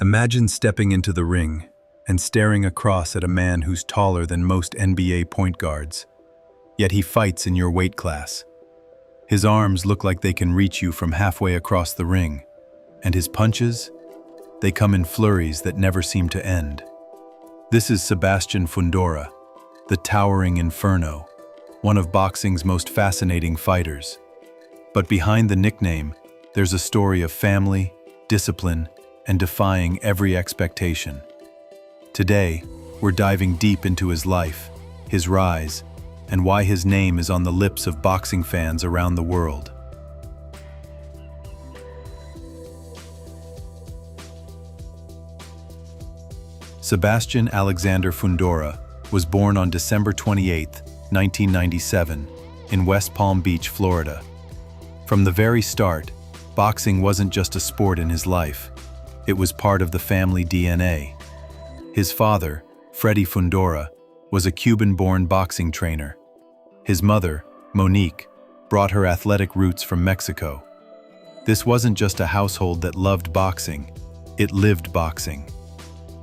Imagine stepping into the ring and staring across at a man who's taller than most NBA point guards. Yet he fights in your weight class. His arms look like they can reach you from halfway across the ring, and his punches, they come in flurries that never seem to end. This is Sebastian Fundora, the towering inferno, one of boxing's most fascinating fighters. But behind the nickname, there's a story of family, discipline, and defying every expectation. Today, we're diving deep into his life, his rise, and why his name is on the lips of boxing fans around the world. Sebastian Alexander Fundora was born on December 28, 1997, in West Palm Beach, Florida. From the very start, boxing wasn't just a sport in his life. It was part of the family DNA. His father, Freddie Fundora, was a Cuban-born boxing trainer. His mother, Monique, brought her athletic roots from Mexico. This wasn't just a household that loved boxing, it lived boxing.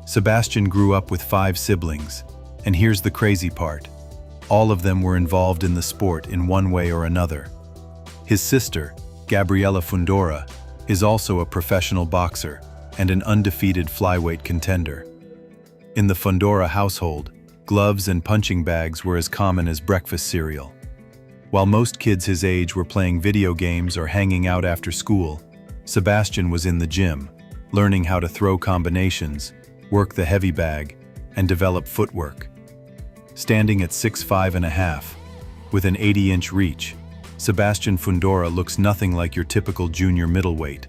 Sebastian grew up with 5 siblings, and here's the crazy part. All of them were involved in the sport in one way or another. His sister, Gabriela Fundora, is also a professional boxer and an undefeated flyweight contender. In the Fundora household, gloves and punching bags were as common as breakfast cereal. While most kids his age were playing video games or hanging out after school, Sebastian was in the gym, learning how to throw combinations, work the heavy bag, and develop footwork. Standing at 6'5½", with an 80-inch reach, Sebastian Fundora looks nothing like your typical junior middleweight,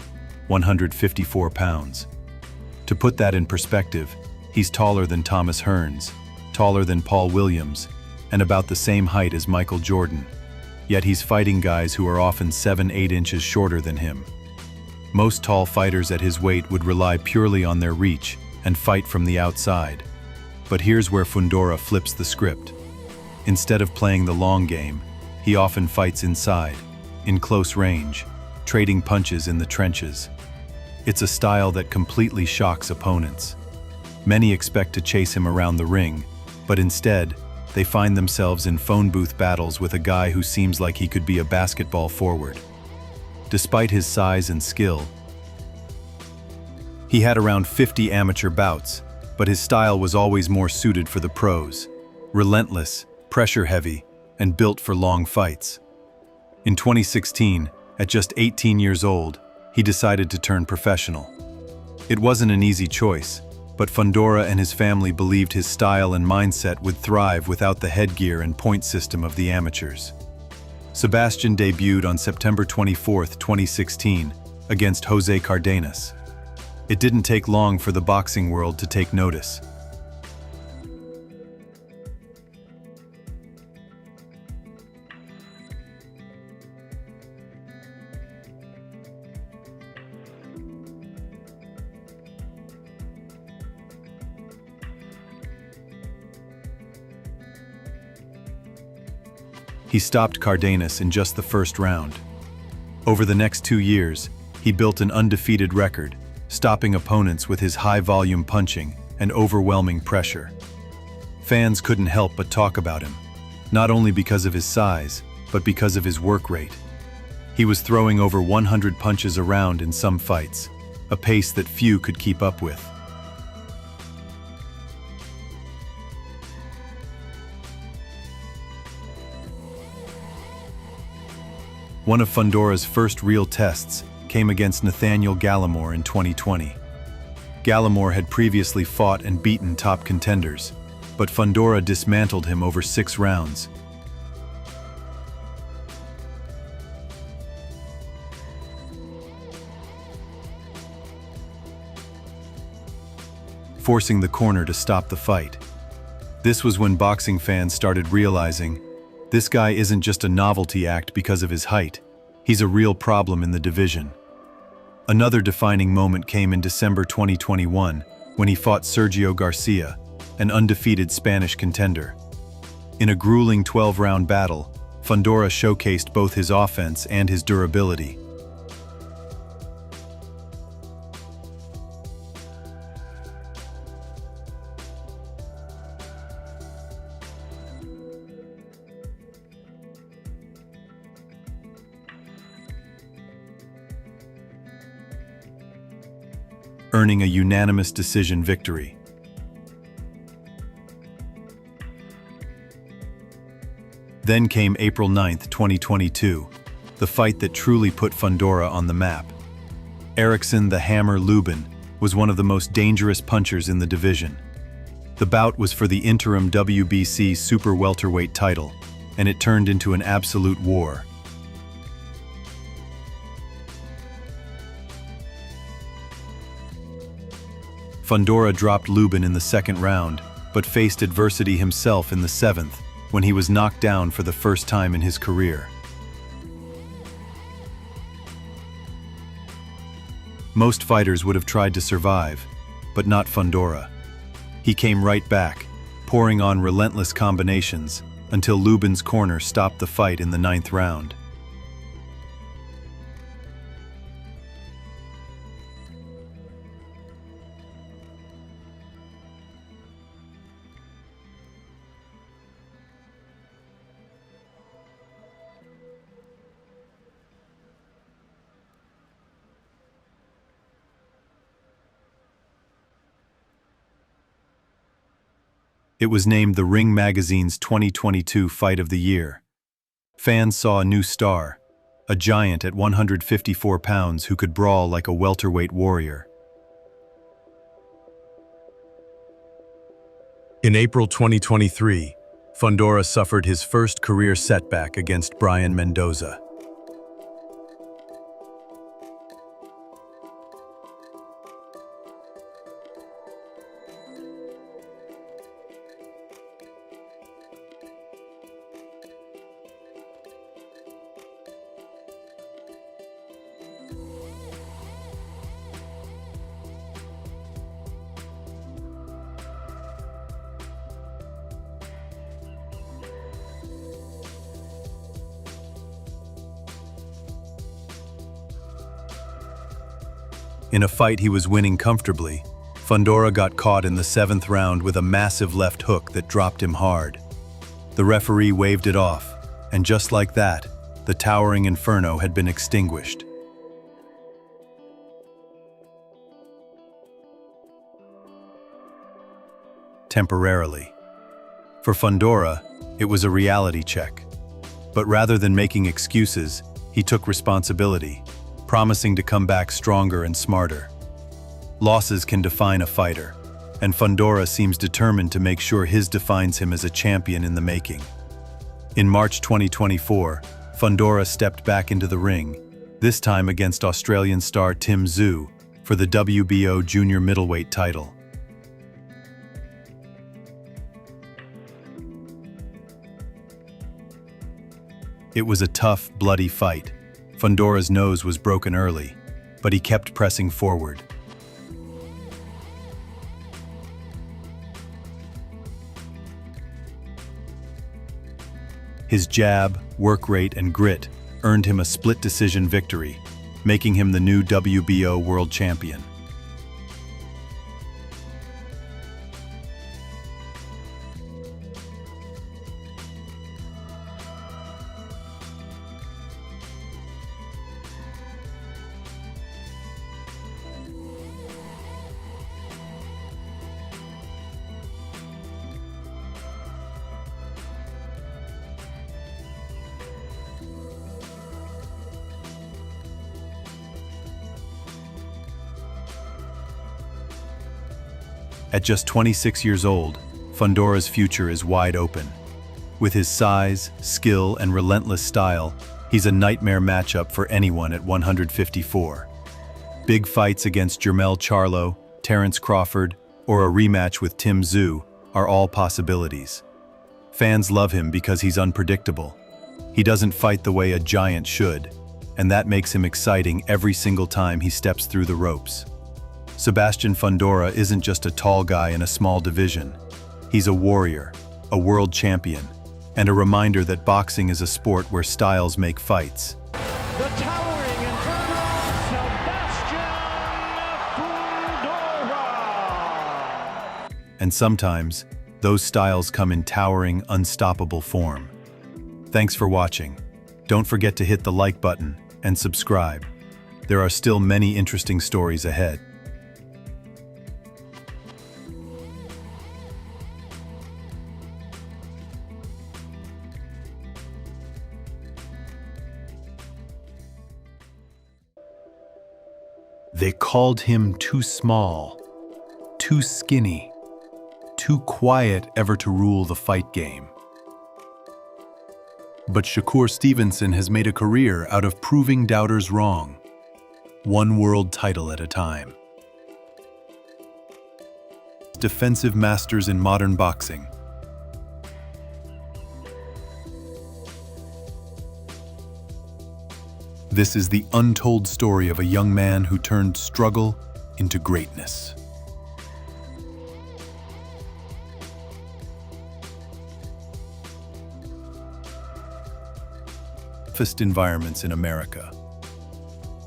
154 pounds. To put that in perspective, he's taller than Thomas Hearns, taller than Paul Williams, and about the same height as Michael Jordan. Yet he's fighting guys who are often 7-8 inches shorter than him. Most tall fighters at his weight would rely purely on their reach and fight from the outside. But here's where Fundora flips the script. Instead of playing the long game, he often fights inside, in close range, trading punches in the trenches. It's a style that completely shocks opponents. Many expect to chase him around the ring, but instead, they find themselves in phone booth battles with a guy who seems like he could be a basketball forward. Despite his size and skill, he had around 50 amateur bouts, but his style was always more suited for the pros. Relentless, pressure-heavy, and built for long fights. In 2016, at just 18 years old, he decided to turn professional. It wasn't an easy choice, but Fundora and his family believed his style and mindset would thrive without the headgear and point system of the amateurs. Sebastian debuted on September 24, 2016, against Jose Cardenas. It didn't take long for the boxing world to take notice. He stopped Cardenas in just the first round. Over the next 2 years, he built an undefeated record, stopping opponents with his high-volume punching and overwhelming pressure. Fans couldn't help but talk about him, not only because of his size, but because of his work rate. He was throwing over 100 punches a round in some fights, a pace that few could keep up with. One of Fundora's first real tests came against Nathaniel Gallimore in 2020. Gallimore had previously fought and beaten top contenders, but Fundora dismantled him over 6 rounds. Forcing the corner to stop the fight. This was when boxing fans started realizing this guy isn't just a novelty act because of his height. He's a real problem in the division. Another defining moment came in December 2021 when he fought Sergio Garcia, an undefeated Spanish contender. In a grueling 12-round battle, Fundora showcased both his offense and his durability. Earning a unanimous decision victory. Then came April 9, 2022, the fight that truly put Fundora on the map. Erickson the Hammer Lubin was one of the most dangerous punchers in the division. The bout was for the interim WBC super welterweight title, and it turned into an absolute war. Fundora dropped Lubin in the second round, but faced adversity himself in the 7th, when he was knocked down for the first time in his career. Most fighters would have tried to survive, but not Fundora. He came right back, pouring on relentless combinations, until Lubin's corner stopped the fight in the 9th round. It was named the Ring Magazine's 2022 Fight of the Year. Fans saw a new star, a giant at 154 pounds who could brawl like a welterweight warrior. In April 2023, Fundora suffered his first career setback against Brian Mendoza. In a fight he was winning comfortably, Fundora got caught in the 7th round with a massive left hook that dropped him hard. The referee waved it off, and just like that, the towering inferno had been extinguished. Temporarily. For Fundora, it was a reality check. But rather than making excuses, he took responsibility, promising to come back stronger and smarter. Losses can define a fighter, and Fundora seems determined to make sure his defines him as a champion in the making. In March 2024, Fundora stepped back into the ring, this time against Australian star Tim Tszyu, for the WBO junior middleweight title. It was a tough, bloody fight. Fundora's nose was broken early, but he kept pressing forward. His jab, work rate, and grit earned him a split-decision victory, making him the new WBO world champion. At just 26 years old, Fundora's future is wide open. With his size, skill, and relentless style, he's a nightmare matchup for anyone at 154. Big fights against Jermell Charlo, Terence Crawford, or a rematch with Tim Tszyu are all possibilities. Fans love him because he's unpredictable. He doesn't fight the way a giant should, and that makes him exciting every single time he steps through the ropes. Sebastian Fundora isn't just a tall guy in a small division. He's a warrior, a world champion, and a reminder that boxing is a sport where styles make fights. The towering inferno, Sebastian Fundora. And sometimes, those styles come in towering, unstoppable form. Thanks for watching. Don't forget to hit the like button and subscribe. There are still many interesting stories ahead. They called him too small, too skinny, too quiet ever to rule the fight game. But Shakur Stevenson has made a career out of proving doubters wrong, one world title at a time. Defensive masters in modern boxing. This is the untold story of a young man who turned struggle into greatness. Toughest environments in America.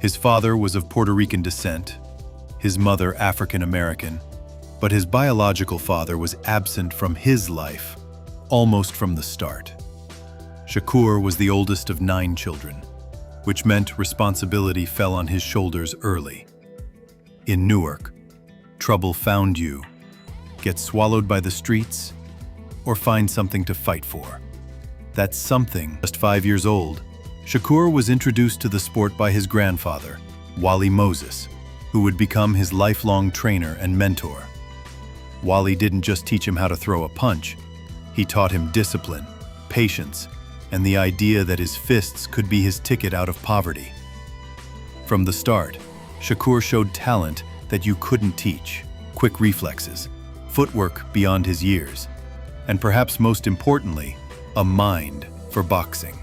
His father was of Puerto Rican descent, his mother African American, but his biological father was absent from his life almost from the start. Shakur was the oldest of 9 children, which meant responsibility fell on his shoulders early. In Newark, trouble found you. Get swallowed by the streets, or find something to fight for. That something, just 5 years old, Shakur was introduced to the sport by his grandfather, Wally Moses, who would become his lifelong trainer and mentor. Wally didn't just teach him how to throw a punch, he taught him discipline, patience, and the idea that his fists could be his ticket out of poverty. From the start, Shakur showed talent that you couldn't teach, quick reflexes, footwork beyond his years, and perhaps most importantly, a mind for boxing.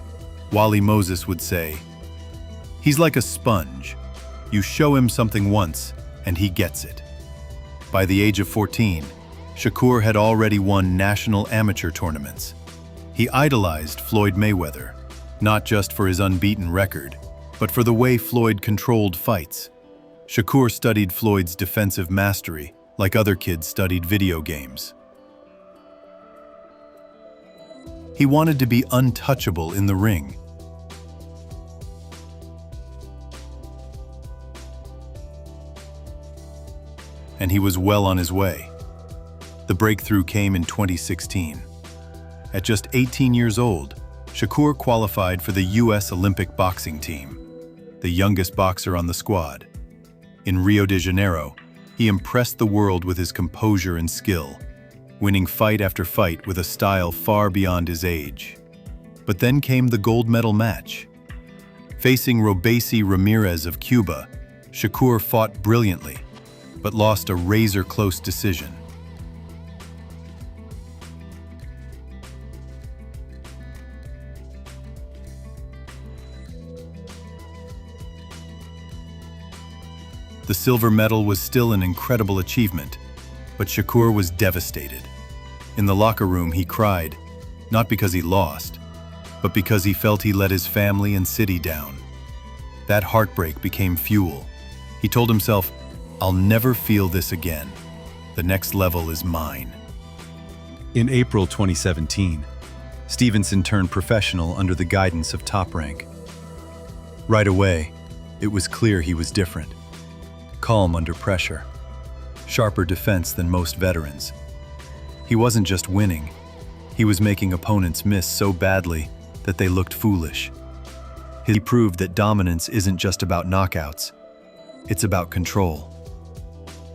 Wally Moses would say, "He's like a sponge. You show him something once, and he gets it." By the age of 14, Shakur had already won national amateur tournaments. He idolized Floyd Mayweather, not just for his unbeaten record, but for the way Floyd controlled fights. Shakur studied Floyd's defensive mastery like other kids studied video games. He wanted to be untouchable in the ring. And he was well on his way. The breakthrough came in 2016. At just 18 years old, Shakur qualified for the U.S. Olympic boxing team, the youngest boxer on the squad. In Rio de Janeiro, he impressed the world with his composure and skill, winning fight after fight with a style far beyond his age. But then came the gold medal match. Facing Robesi Ramirez of Cuba, Shakur fought brilliantly, but lost a razor-close decision. The silver medal was still an incredible achievement, but Shakur was devastated. In the locker room, he cried, not because he lost, but because he felt he let his family and city down. That heartbreak became fuel. He told himself, "I'll never feel this again. The next level is mine." In April 2017, Stevenson turned professional under the guidance of Top Rank. Right away, it was clear he was different. Calm under pressure, sharper defense than most veterans. He wasn't just winning, he was making opponents miss so badly that they looked foolish. He proved that dominance isn't just about knockouts, it's about control.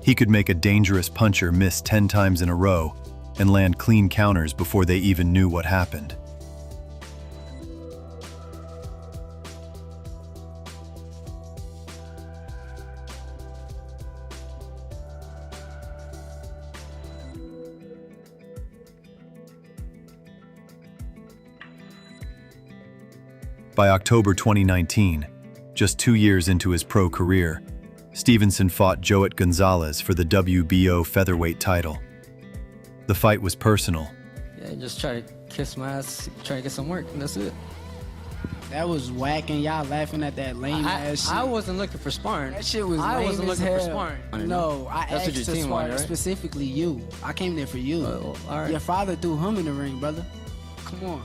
He could make a dangerous puncher miss 10 times in a row and land clean counters before they even knew what happened. By October 2019, just 2 years into his pro career, Stevenson fought Joet Gonzalez for the WBO featherweight title. The fight was personal. Yeah, just try to kiss my ass, try to get some work, and that's it. That was whack, and y'all laughing at that lame ass shit. I wasn't looking for sparring. That shit was I lame wasn't as looking for hell. sparring. No, I That's what asked your to team spar, wanted, right? specifically you. I came there for you. All right. Your father threw him in the ring, brother. Come on.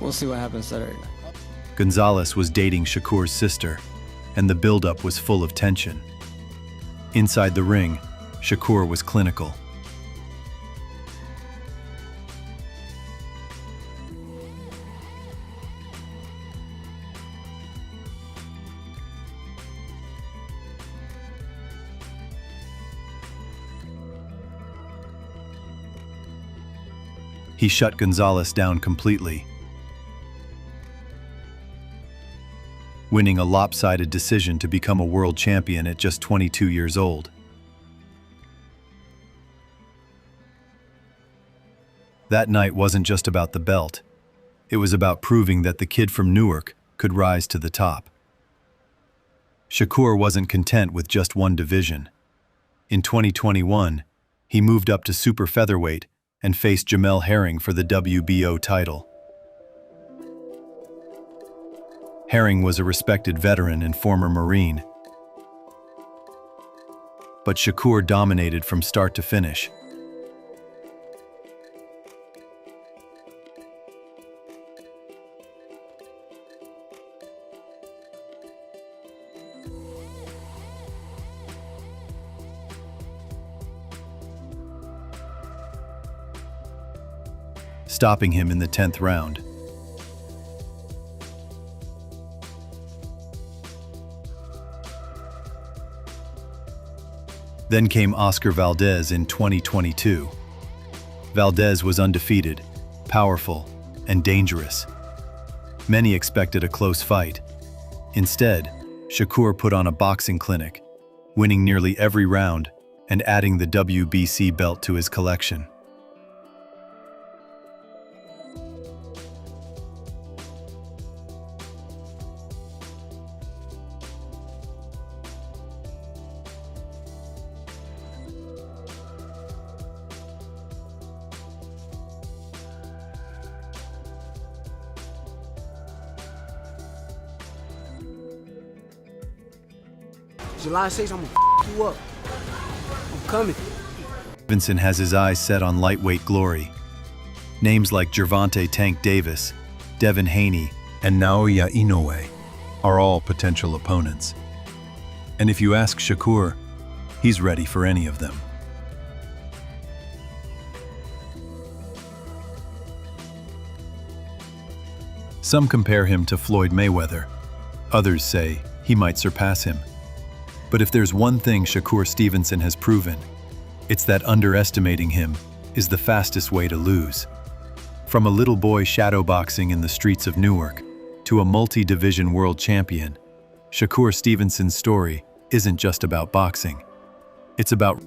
We'll see what happens Saturday night. Gonzalez was dating Shakur's sister, and the buildup was full of tension. Inside the ring, Shakur was clinical. He shut Gonzalez down completely, winning a lopsided decision to become a world champion at just 22 years old. That night wasn't just about the belt. It was about proving that the kid from Newark could rise to the top. Shakur wasn't content with just one division. In 2021, he moved up to super featherweight and faced Jamel Herring for the WBO title. Herring was a respected veteran and former Marine. But Shakur dominated from start to finish. Stopping him in the 10th round. Then came Oscar Valdez in 2022. Valdez was undefeated, powerful, and dangerous. Many expected a close fight. Instead, Shakur put on a boxing clinic, winning nearly every round and adding the WBC belt to his collection. July 6th, I'm gonna you up. I'm coming. Stevenson has his eyes set on lightweight glory. Names like Gervonta Tank Davis, Devin Haney, and Naoya Inoue are all potential opponents. And if you ask Shakur, he's ready for any of them. Some compare him to Floyd Mayweather. Others say he might surpass him. But if there's one thing Shakur Stevenson has proven, it's that underestimating him is the fastest way to lose. From a little boy shadowboxing in the streets of Newark to a multi-division world champion, Shakur Stevenson's story isn't just about boxing. It's about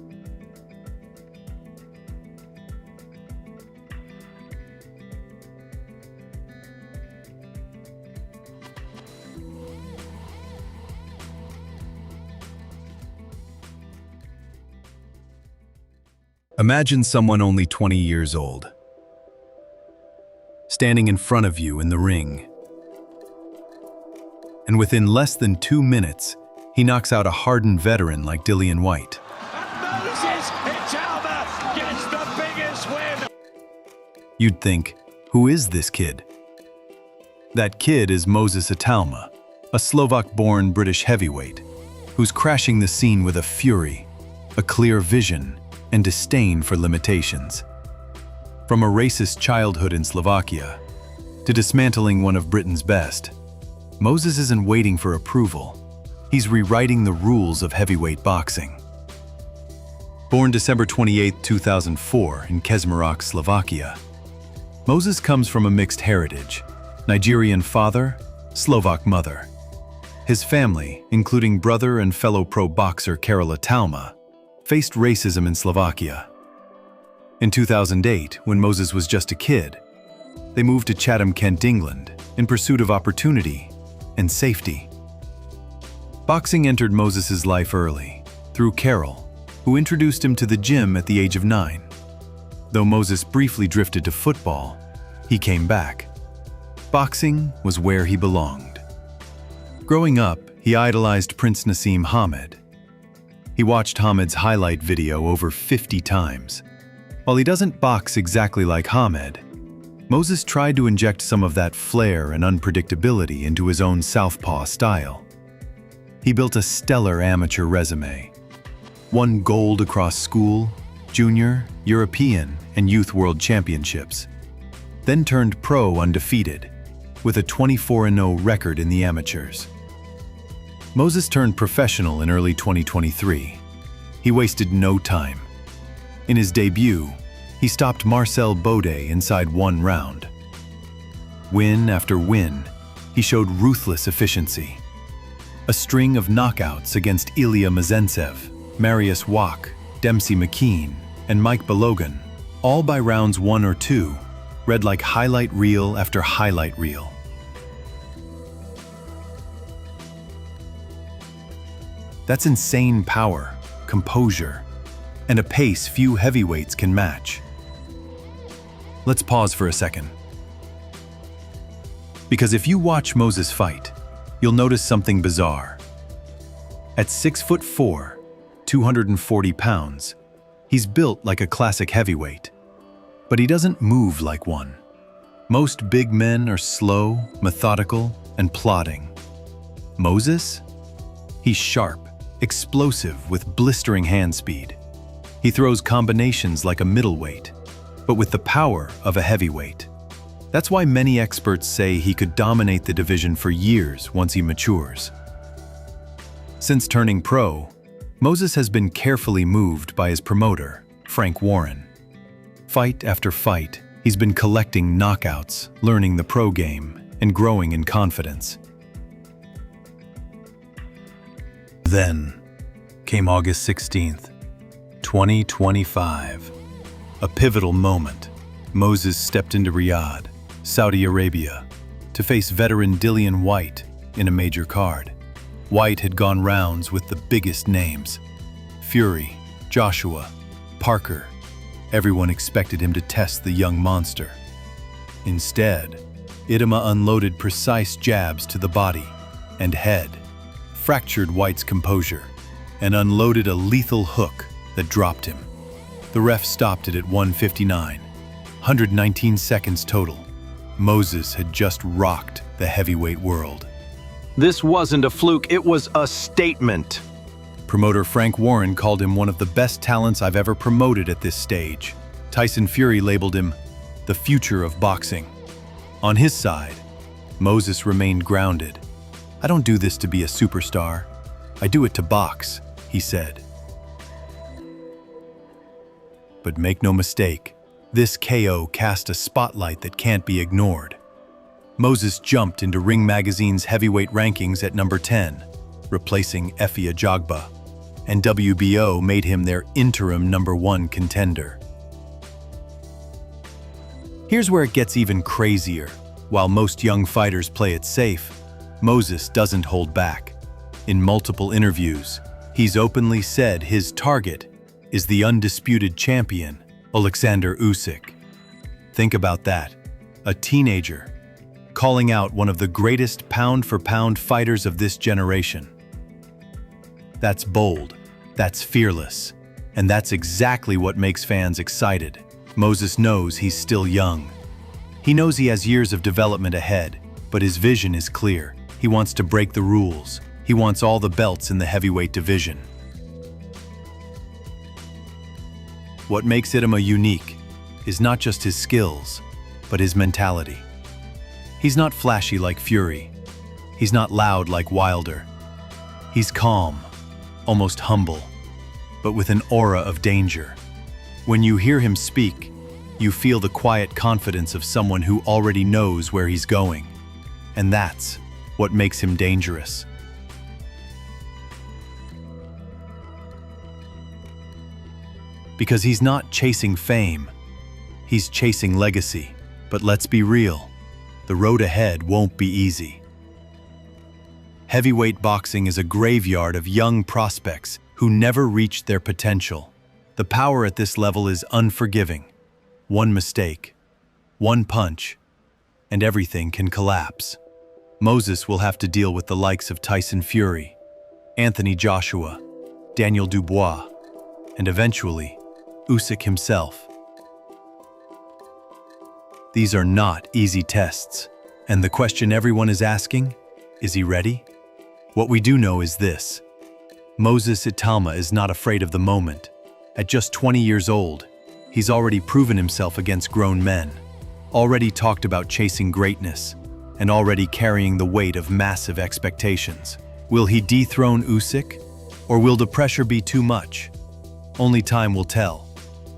Imagine someone only 20 years old, standing in front of you in the ring. And within less than 2 minutes, he knocks out a hardened veteran like Dillian White. Moses Itouma gets the biggest win. You'd think, who is this kid? That kid is Moses Itouma, a Slovak-born British heavyweight, who's crashing the scene with a fury, a clear vision, and disdain for limitations. From a racist childhood in Slovakia to dismantling one of Britain's best, Moses isn't waiting for approval. He's rewriting the rules of heavyweight boxing. Born December 28, 2004 in Kežmarok, Slovakia, Moses comes from a mixed heritage: Nigerian father, Slovak mother. His family, including brother and fellow pro boxer Karol Itouma, faced racism in Slovakia. In 2008, when Moses was just a kid, they moved to Chatham-Kent, England, in pursuit of opportunity and safety. Boxing entered Moses's life early, through Carol, who introduced him to the gym at the age of 9. Though Moses briefly drifted to football, he came back. Boxing was where he belonged. Growing up, he idolized Prince Nassim Hamed. He watched Hamed's highlight video over 50 times. While he doesn't box exactly like Hamed, Moses tried to inject some of that flair and unpredictability into his own southpaw style. He built a stellar amateur resume. Won gold across school, junior, European, and youth world championships. Then turned pro undefeated, with a 24-0 record in the amateurs. Moses turned professional in early 2023. He wasted no time. In his debut, he stopped Marcel Baudet inside 1 round. Win after win, he showed ruthless efficiency. A string of knockouts against Ilya Mazentsev, Marius Wach, Dempsey McKean, and Mike Balogun, all by rounds 1 or 2, read like highlight reel after highlight reel. That's insane power, composure, and a pace few heavyweights can match. Let's pause for a second. Because if you watch Moses fight, you'll notice something bizarre. At 6'4", 240 pounds, he's built like a classic heavyweight. But he doesn't move like one. Most big men are slow, methodical, and plodding. Moses? He's sharp, explosive with blistering hand speed. He throws combinations like a middleweight, but with the power of a heavyweight. That's why many experts say he could dominate the division for years once he matures. Since turning pro, Moses has been carefully moved by his promoter, Frank Warren. Fight after fight, he's been collecting knockouts, learning the pro game, and growing in confidence. Then came August 16th, 2025. A pivotal moment. Moses stepped into Riyadh, Saudi Arabia, to face veteran Dillian Whyte in a major card. Whyte had gone rounds with the biggest names: Fury, Joshua, Parker. Everyone expected him to test the young monster. Instead, Itouma unloaded precise jabs to the body and head, fractured Whyte's composure, and unloaded a lethal hook that dropped him. The ref stopped it at 1:59, 119 seconds total. Moses had just rocked the heavyweight world. This wasn't a fluke, it was a statement. Promoter Frank Warren called him one of the best talents I've ever promoted at this stage. Tyson Fury labeled him the future of boxing. On his side, Moses remained grounded. "I don't do this to be a superstar. I do it to box," he said. But make no mistake, this KO cast a spotlight that can't be ignored. Moses jumped into Ring Magazine's heavyweight rankings at number 10, replacing Efe Ajagba, and WBO made him their interim number 1 contender. Here's where it gets even crazier. While most young fighters play it safe, Moses doesn't hold back. In multiple interviews, he's openly said his target is the undisputed champion, Oleksandr Usyk. Think about that. A teenager calling out one of the greatest pound-for-pound fighters of this generation. That's bold, that's fearless, and that's exactly what makes fans excited. Moses knows he's still young. He knows he has years of development ahead, but his vision is clear. He wants to break the rules. He wants all the belts in the heavyweight division. What makes Itouma unique is not just his skills, but his mentality. He's not flashy like Fury. He's not loud like Wilder. He's calm, almost humble, but with an aura of danger. When you hear him speak, you feel the quiet confidence of someone who already knows where he's going. And that's what makes him dangerous. Because he's not chasing fame, he's chasing legacy. But let's be real, the road ahead won't be easy. Heavyweight boxing is a graveyard of young prospects who never reached their potential. The power at this level is unforgiving. One mistake, one punch, and everything can collapse. Moses will have to deal with the likes of Tyson Fury, Anthony Joshua, Daniel Dubois, and eventually, Usyk himself. These are not easy tests, and the question everyone is asking, is he ready? What we do know is this: Moses Itouma is not afraid of the moment. At just 20 years old, he's already proven himself against grown men, already talked about chasing greatness, and already carrying the weight of massive expectations. Will he dethrone Usyk, or will the pressure be too much? Only time will tell.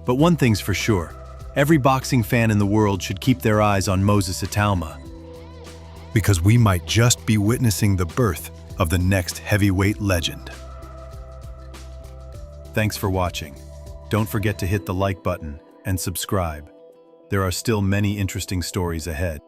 But one thing's for sure, every boxing fan in the world should keep their eyes on Moses Itouma, because we might just be witnessing the birth of the next heavyweight legend. Thanks for watching. Don't forget to hit the like button and subscribe. There are still many interesting stories ahead.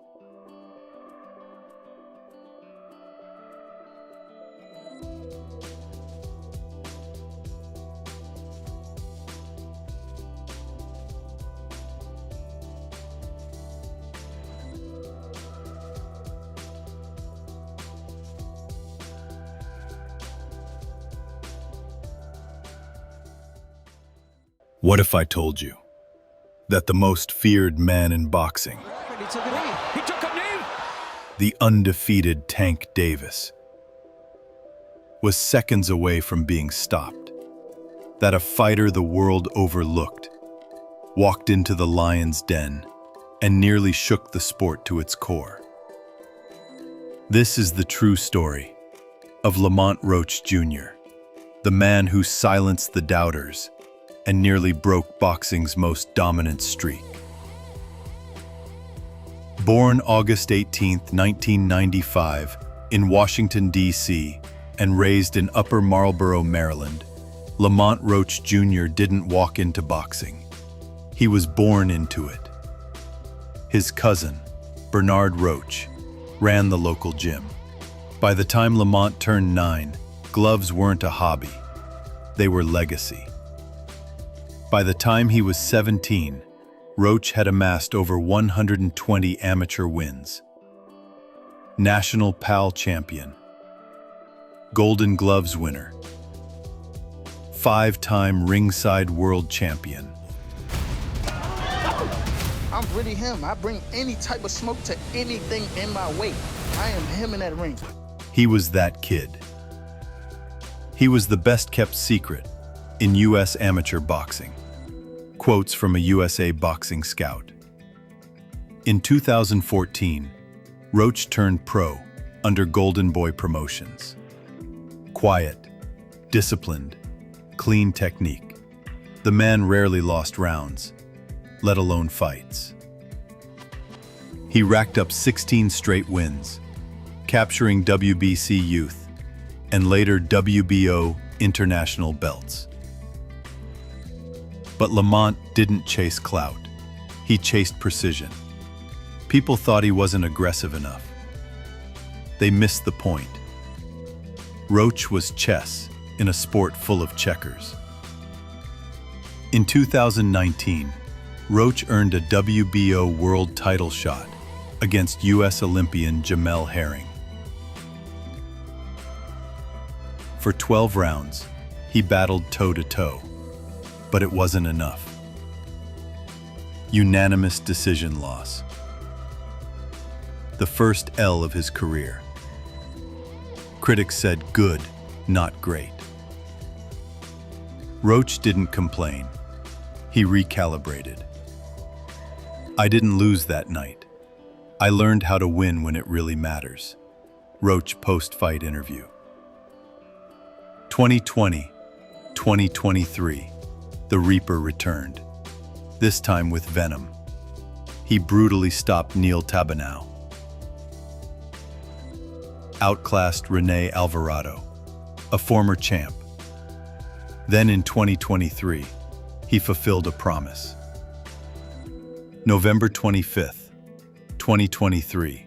What if I told you that the most feared man in boxing, the undefeated Tank Davis, was seconds away from being stopped? That a fighter the world overlooked walked into the lion's den and nearly shook the sport to its core? This is the true story of Lamont Roach Jr., the man who silenced the doubters and nearly broke boxing's most dominant streak. Born August 18, 1995, in Washington, D.C., and raised in Upper Marlboro, Maryland, Lamont Roach Jr. didn't walk into boxing. He was born into it. His cousin, Bernard Roach, ran the local gym. By the time Lamont turned 9, gloves weren't a hobby. They were legacy. By the time he was 17, Roach had amassed over 120 amateur wins. National PAL champion, Golden Gloves winner, 5-time ringside world champion. I'm really him. I bring any type of smoke to anything in my way. I am him in that ring. He was that kid. He was the best-kept secret in U.S. amateur boxing. Quotes from a USA boxing scout. In 2014, Roach turned pro under Golden Boy Promotions. Quiet, disciplined, clean technique. The man rarely lost rounds, let alone fights. He racked up 16 straight wins, capturing WBC youth and later WBO international belts. But Lamont didn't chase clout. He chased precision. People thought he wasn't aggressive enough. They missed the point. Roach was chess in a sport full of checkers. In 2019, Roach earned a WBO world title shot against U.S. Olympian Jamel Herring. For 12 rounds, he battled toe-to-toe, but it wasn't enough. Unanimous decision loss. The first L of his career. Critics said good, not great. Roach didn't complain. He recalibrated. I didn't lose that night. I learned how to win when it really matters. Roach post-fight interview. 2020, 2023, the Reaper returned, this time with venom. He brutally stopped Neil Tabanow. Outclassed Rene Alvarado, a former champ. Then in 2023, he fulfilled a promise. November 25th, 2023,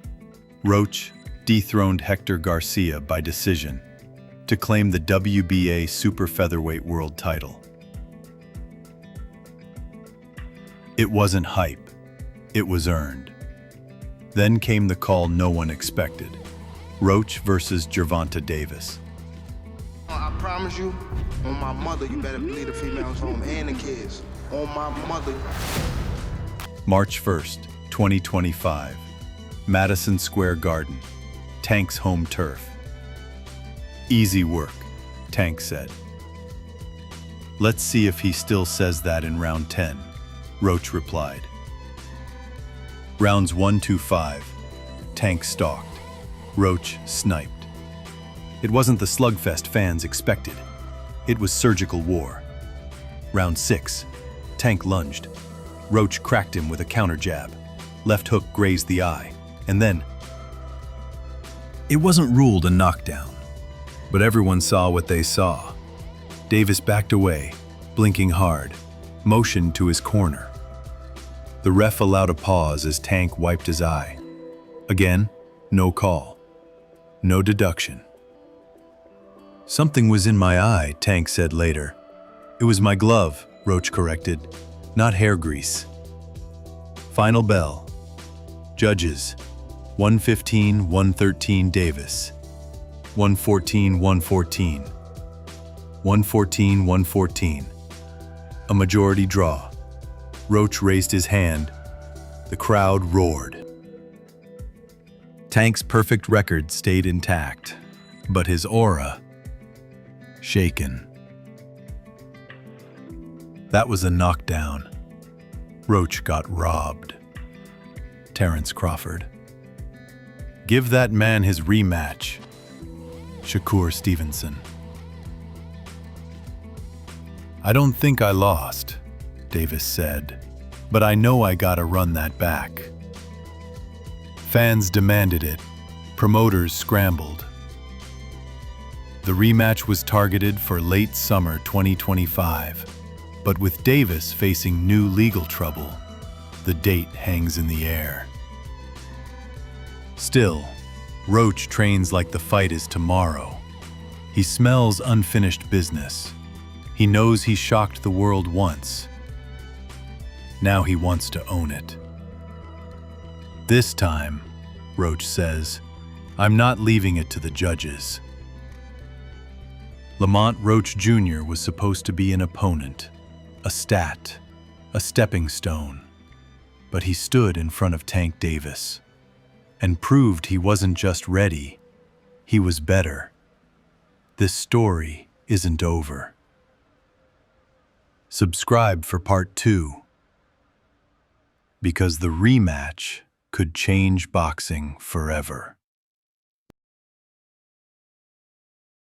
Roach dethroned Hector Garcia by decision to claim the WBA super featherweight world title. It wasn't hype, it was earned. Then came the call no one expected. Roach versus Gervonta Davis. I promise you, on my mother, you better leave the females home and the kids. On my mother. March 1st, 2025, Madison Square Garden, Tank's home turf. Easy work, Tank said. Let's see if he still says that in round 10, Roach replied. Rounds 1-5, Tank stalked. Roach sniped. It wasn't the slugfest fans expected. It was surgical war. Round 6, Tank lunged. Roach cracked him with a counter jab. Left hook grazed the eye, and then... It wasn't ruled a knockdown, but everyone saw what they saw. Davis backed away, blinking hard, motioned to his corner. The ref allowed a pause as Tank wiped his eye. Again, no call. No deduction. Something was in my eye, Tank said later. It was my glove, Roach corrected, not hair grease. Final bell. Judges, 115-113 Davis, 114-114, 114-114. A majority draw. Roach raised his hand. The crowd roared. Tank's perfect record stayed intact, but his aura shaken. That was a knockdown. Roach got robbed. Terence Crawford. Give that man his rematch. Shakur Stevenson. "I don't think I lost," Davis said, "but I know I gotta run that back." Fans demanded it. Promoters scrambled. The rematch was targeted for late summer 2025, but with Davis facing new legal trouble, the date hangs in the air. Still, Roach trains like the fight is tomorrow. He smells unfinished business. He knows he shocked the world once. Now he wants to own it. This time, Roach says, "I'm not leaving it to the judges." Lamont Roach Jr. was supposed to be an opponent, a stat, a stepping stone. But he stood in front of Tank Davis and proved he wasn't just ready, he was better. This story isn't over. Subscribe for part 2, because the rematch could change boxing forever.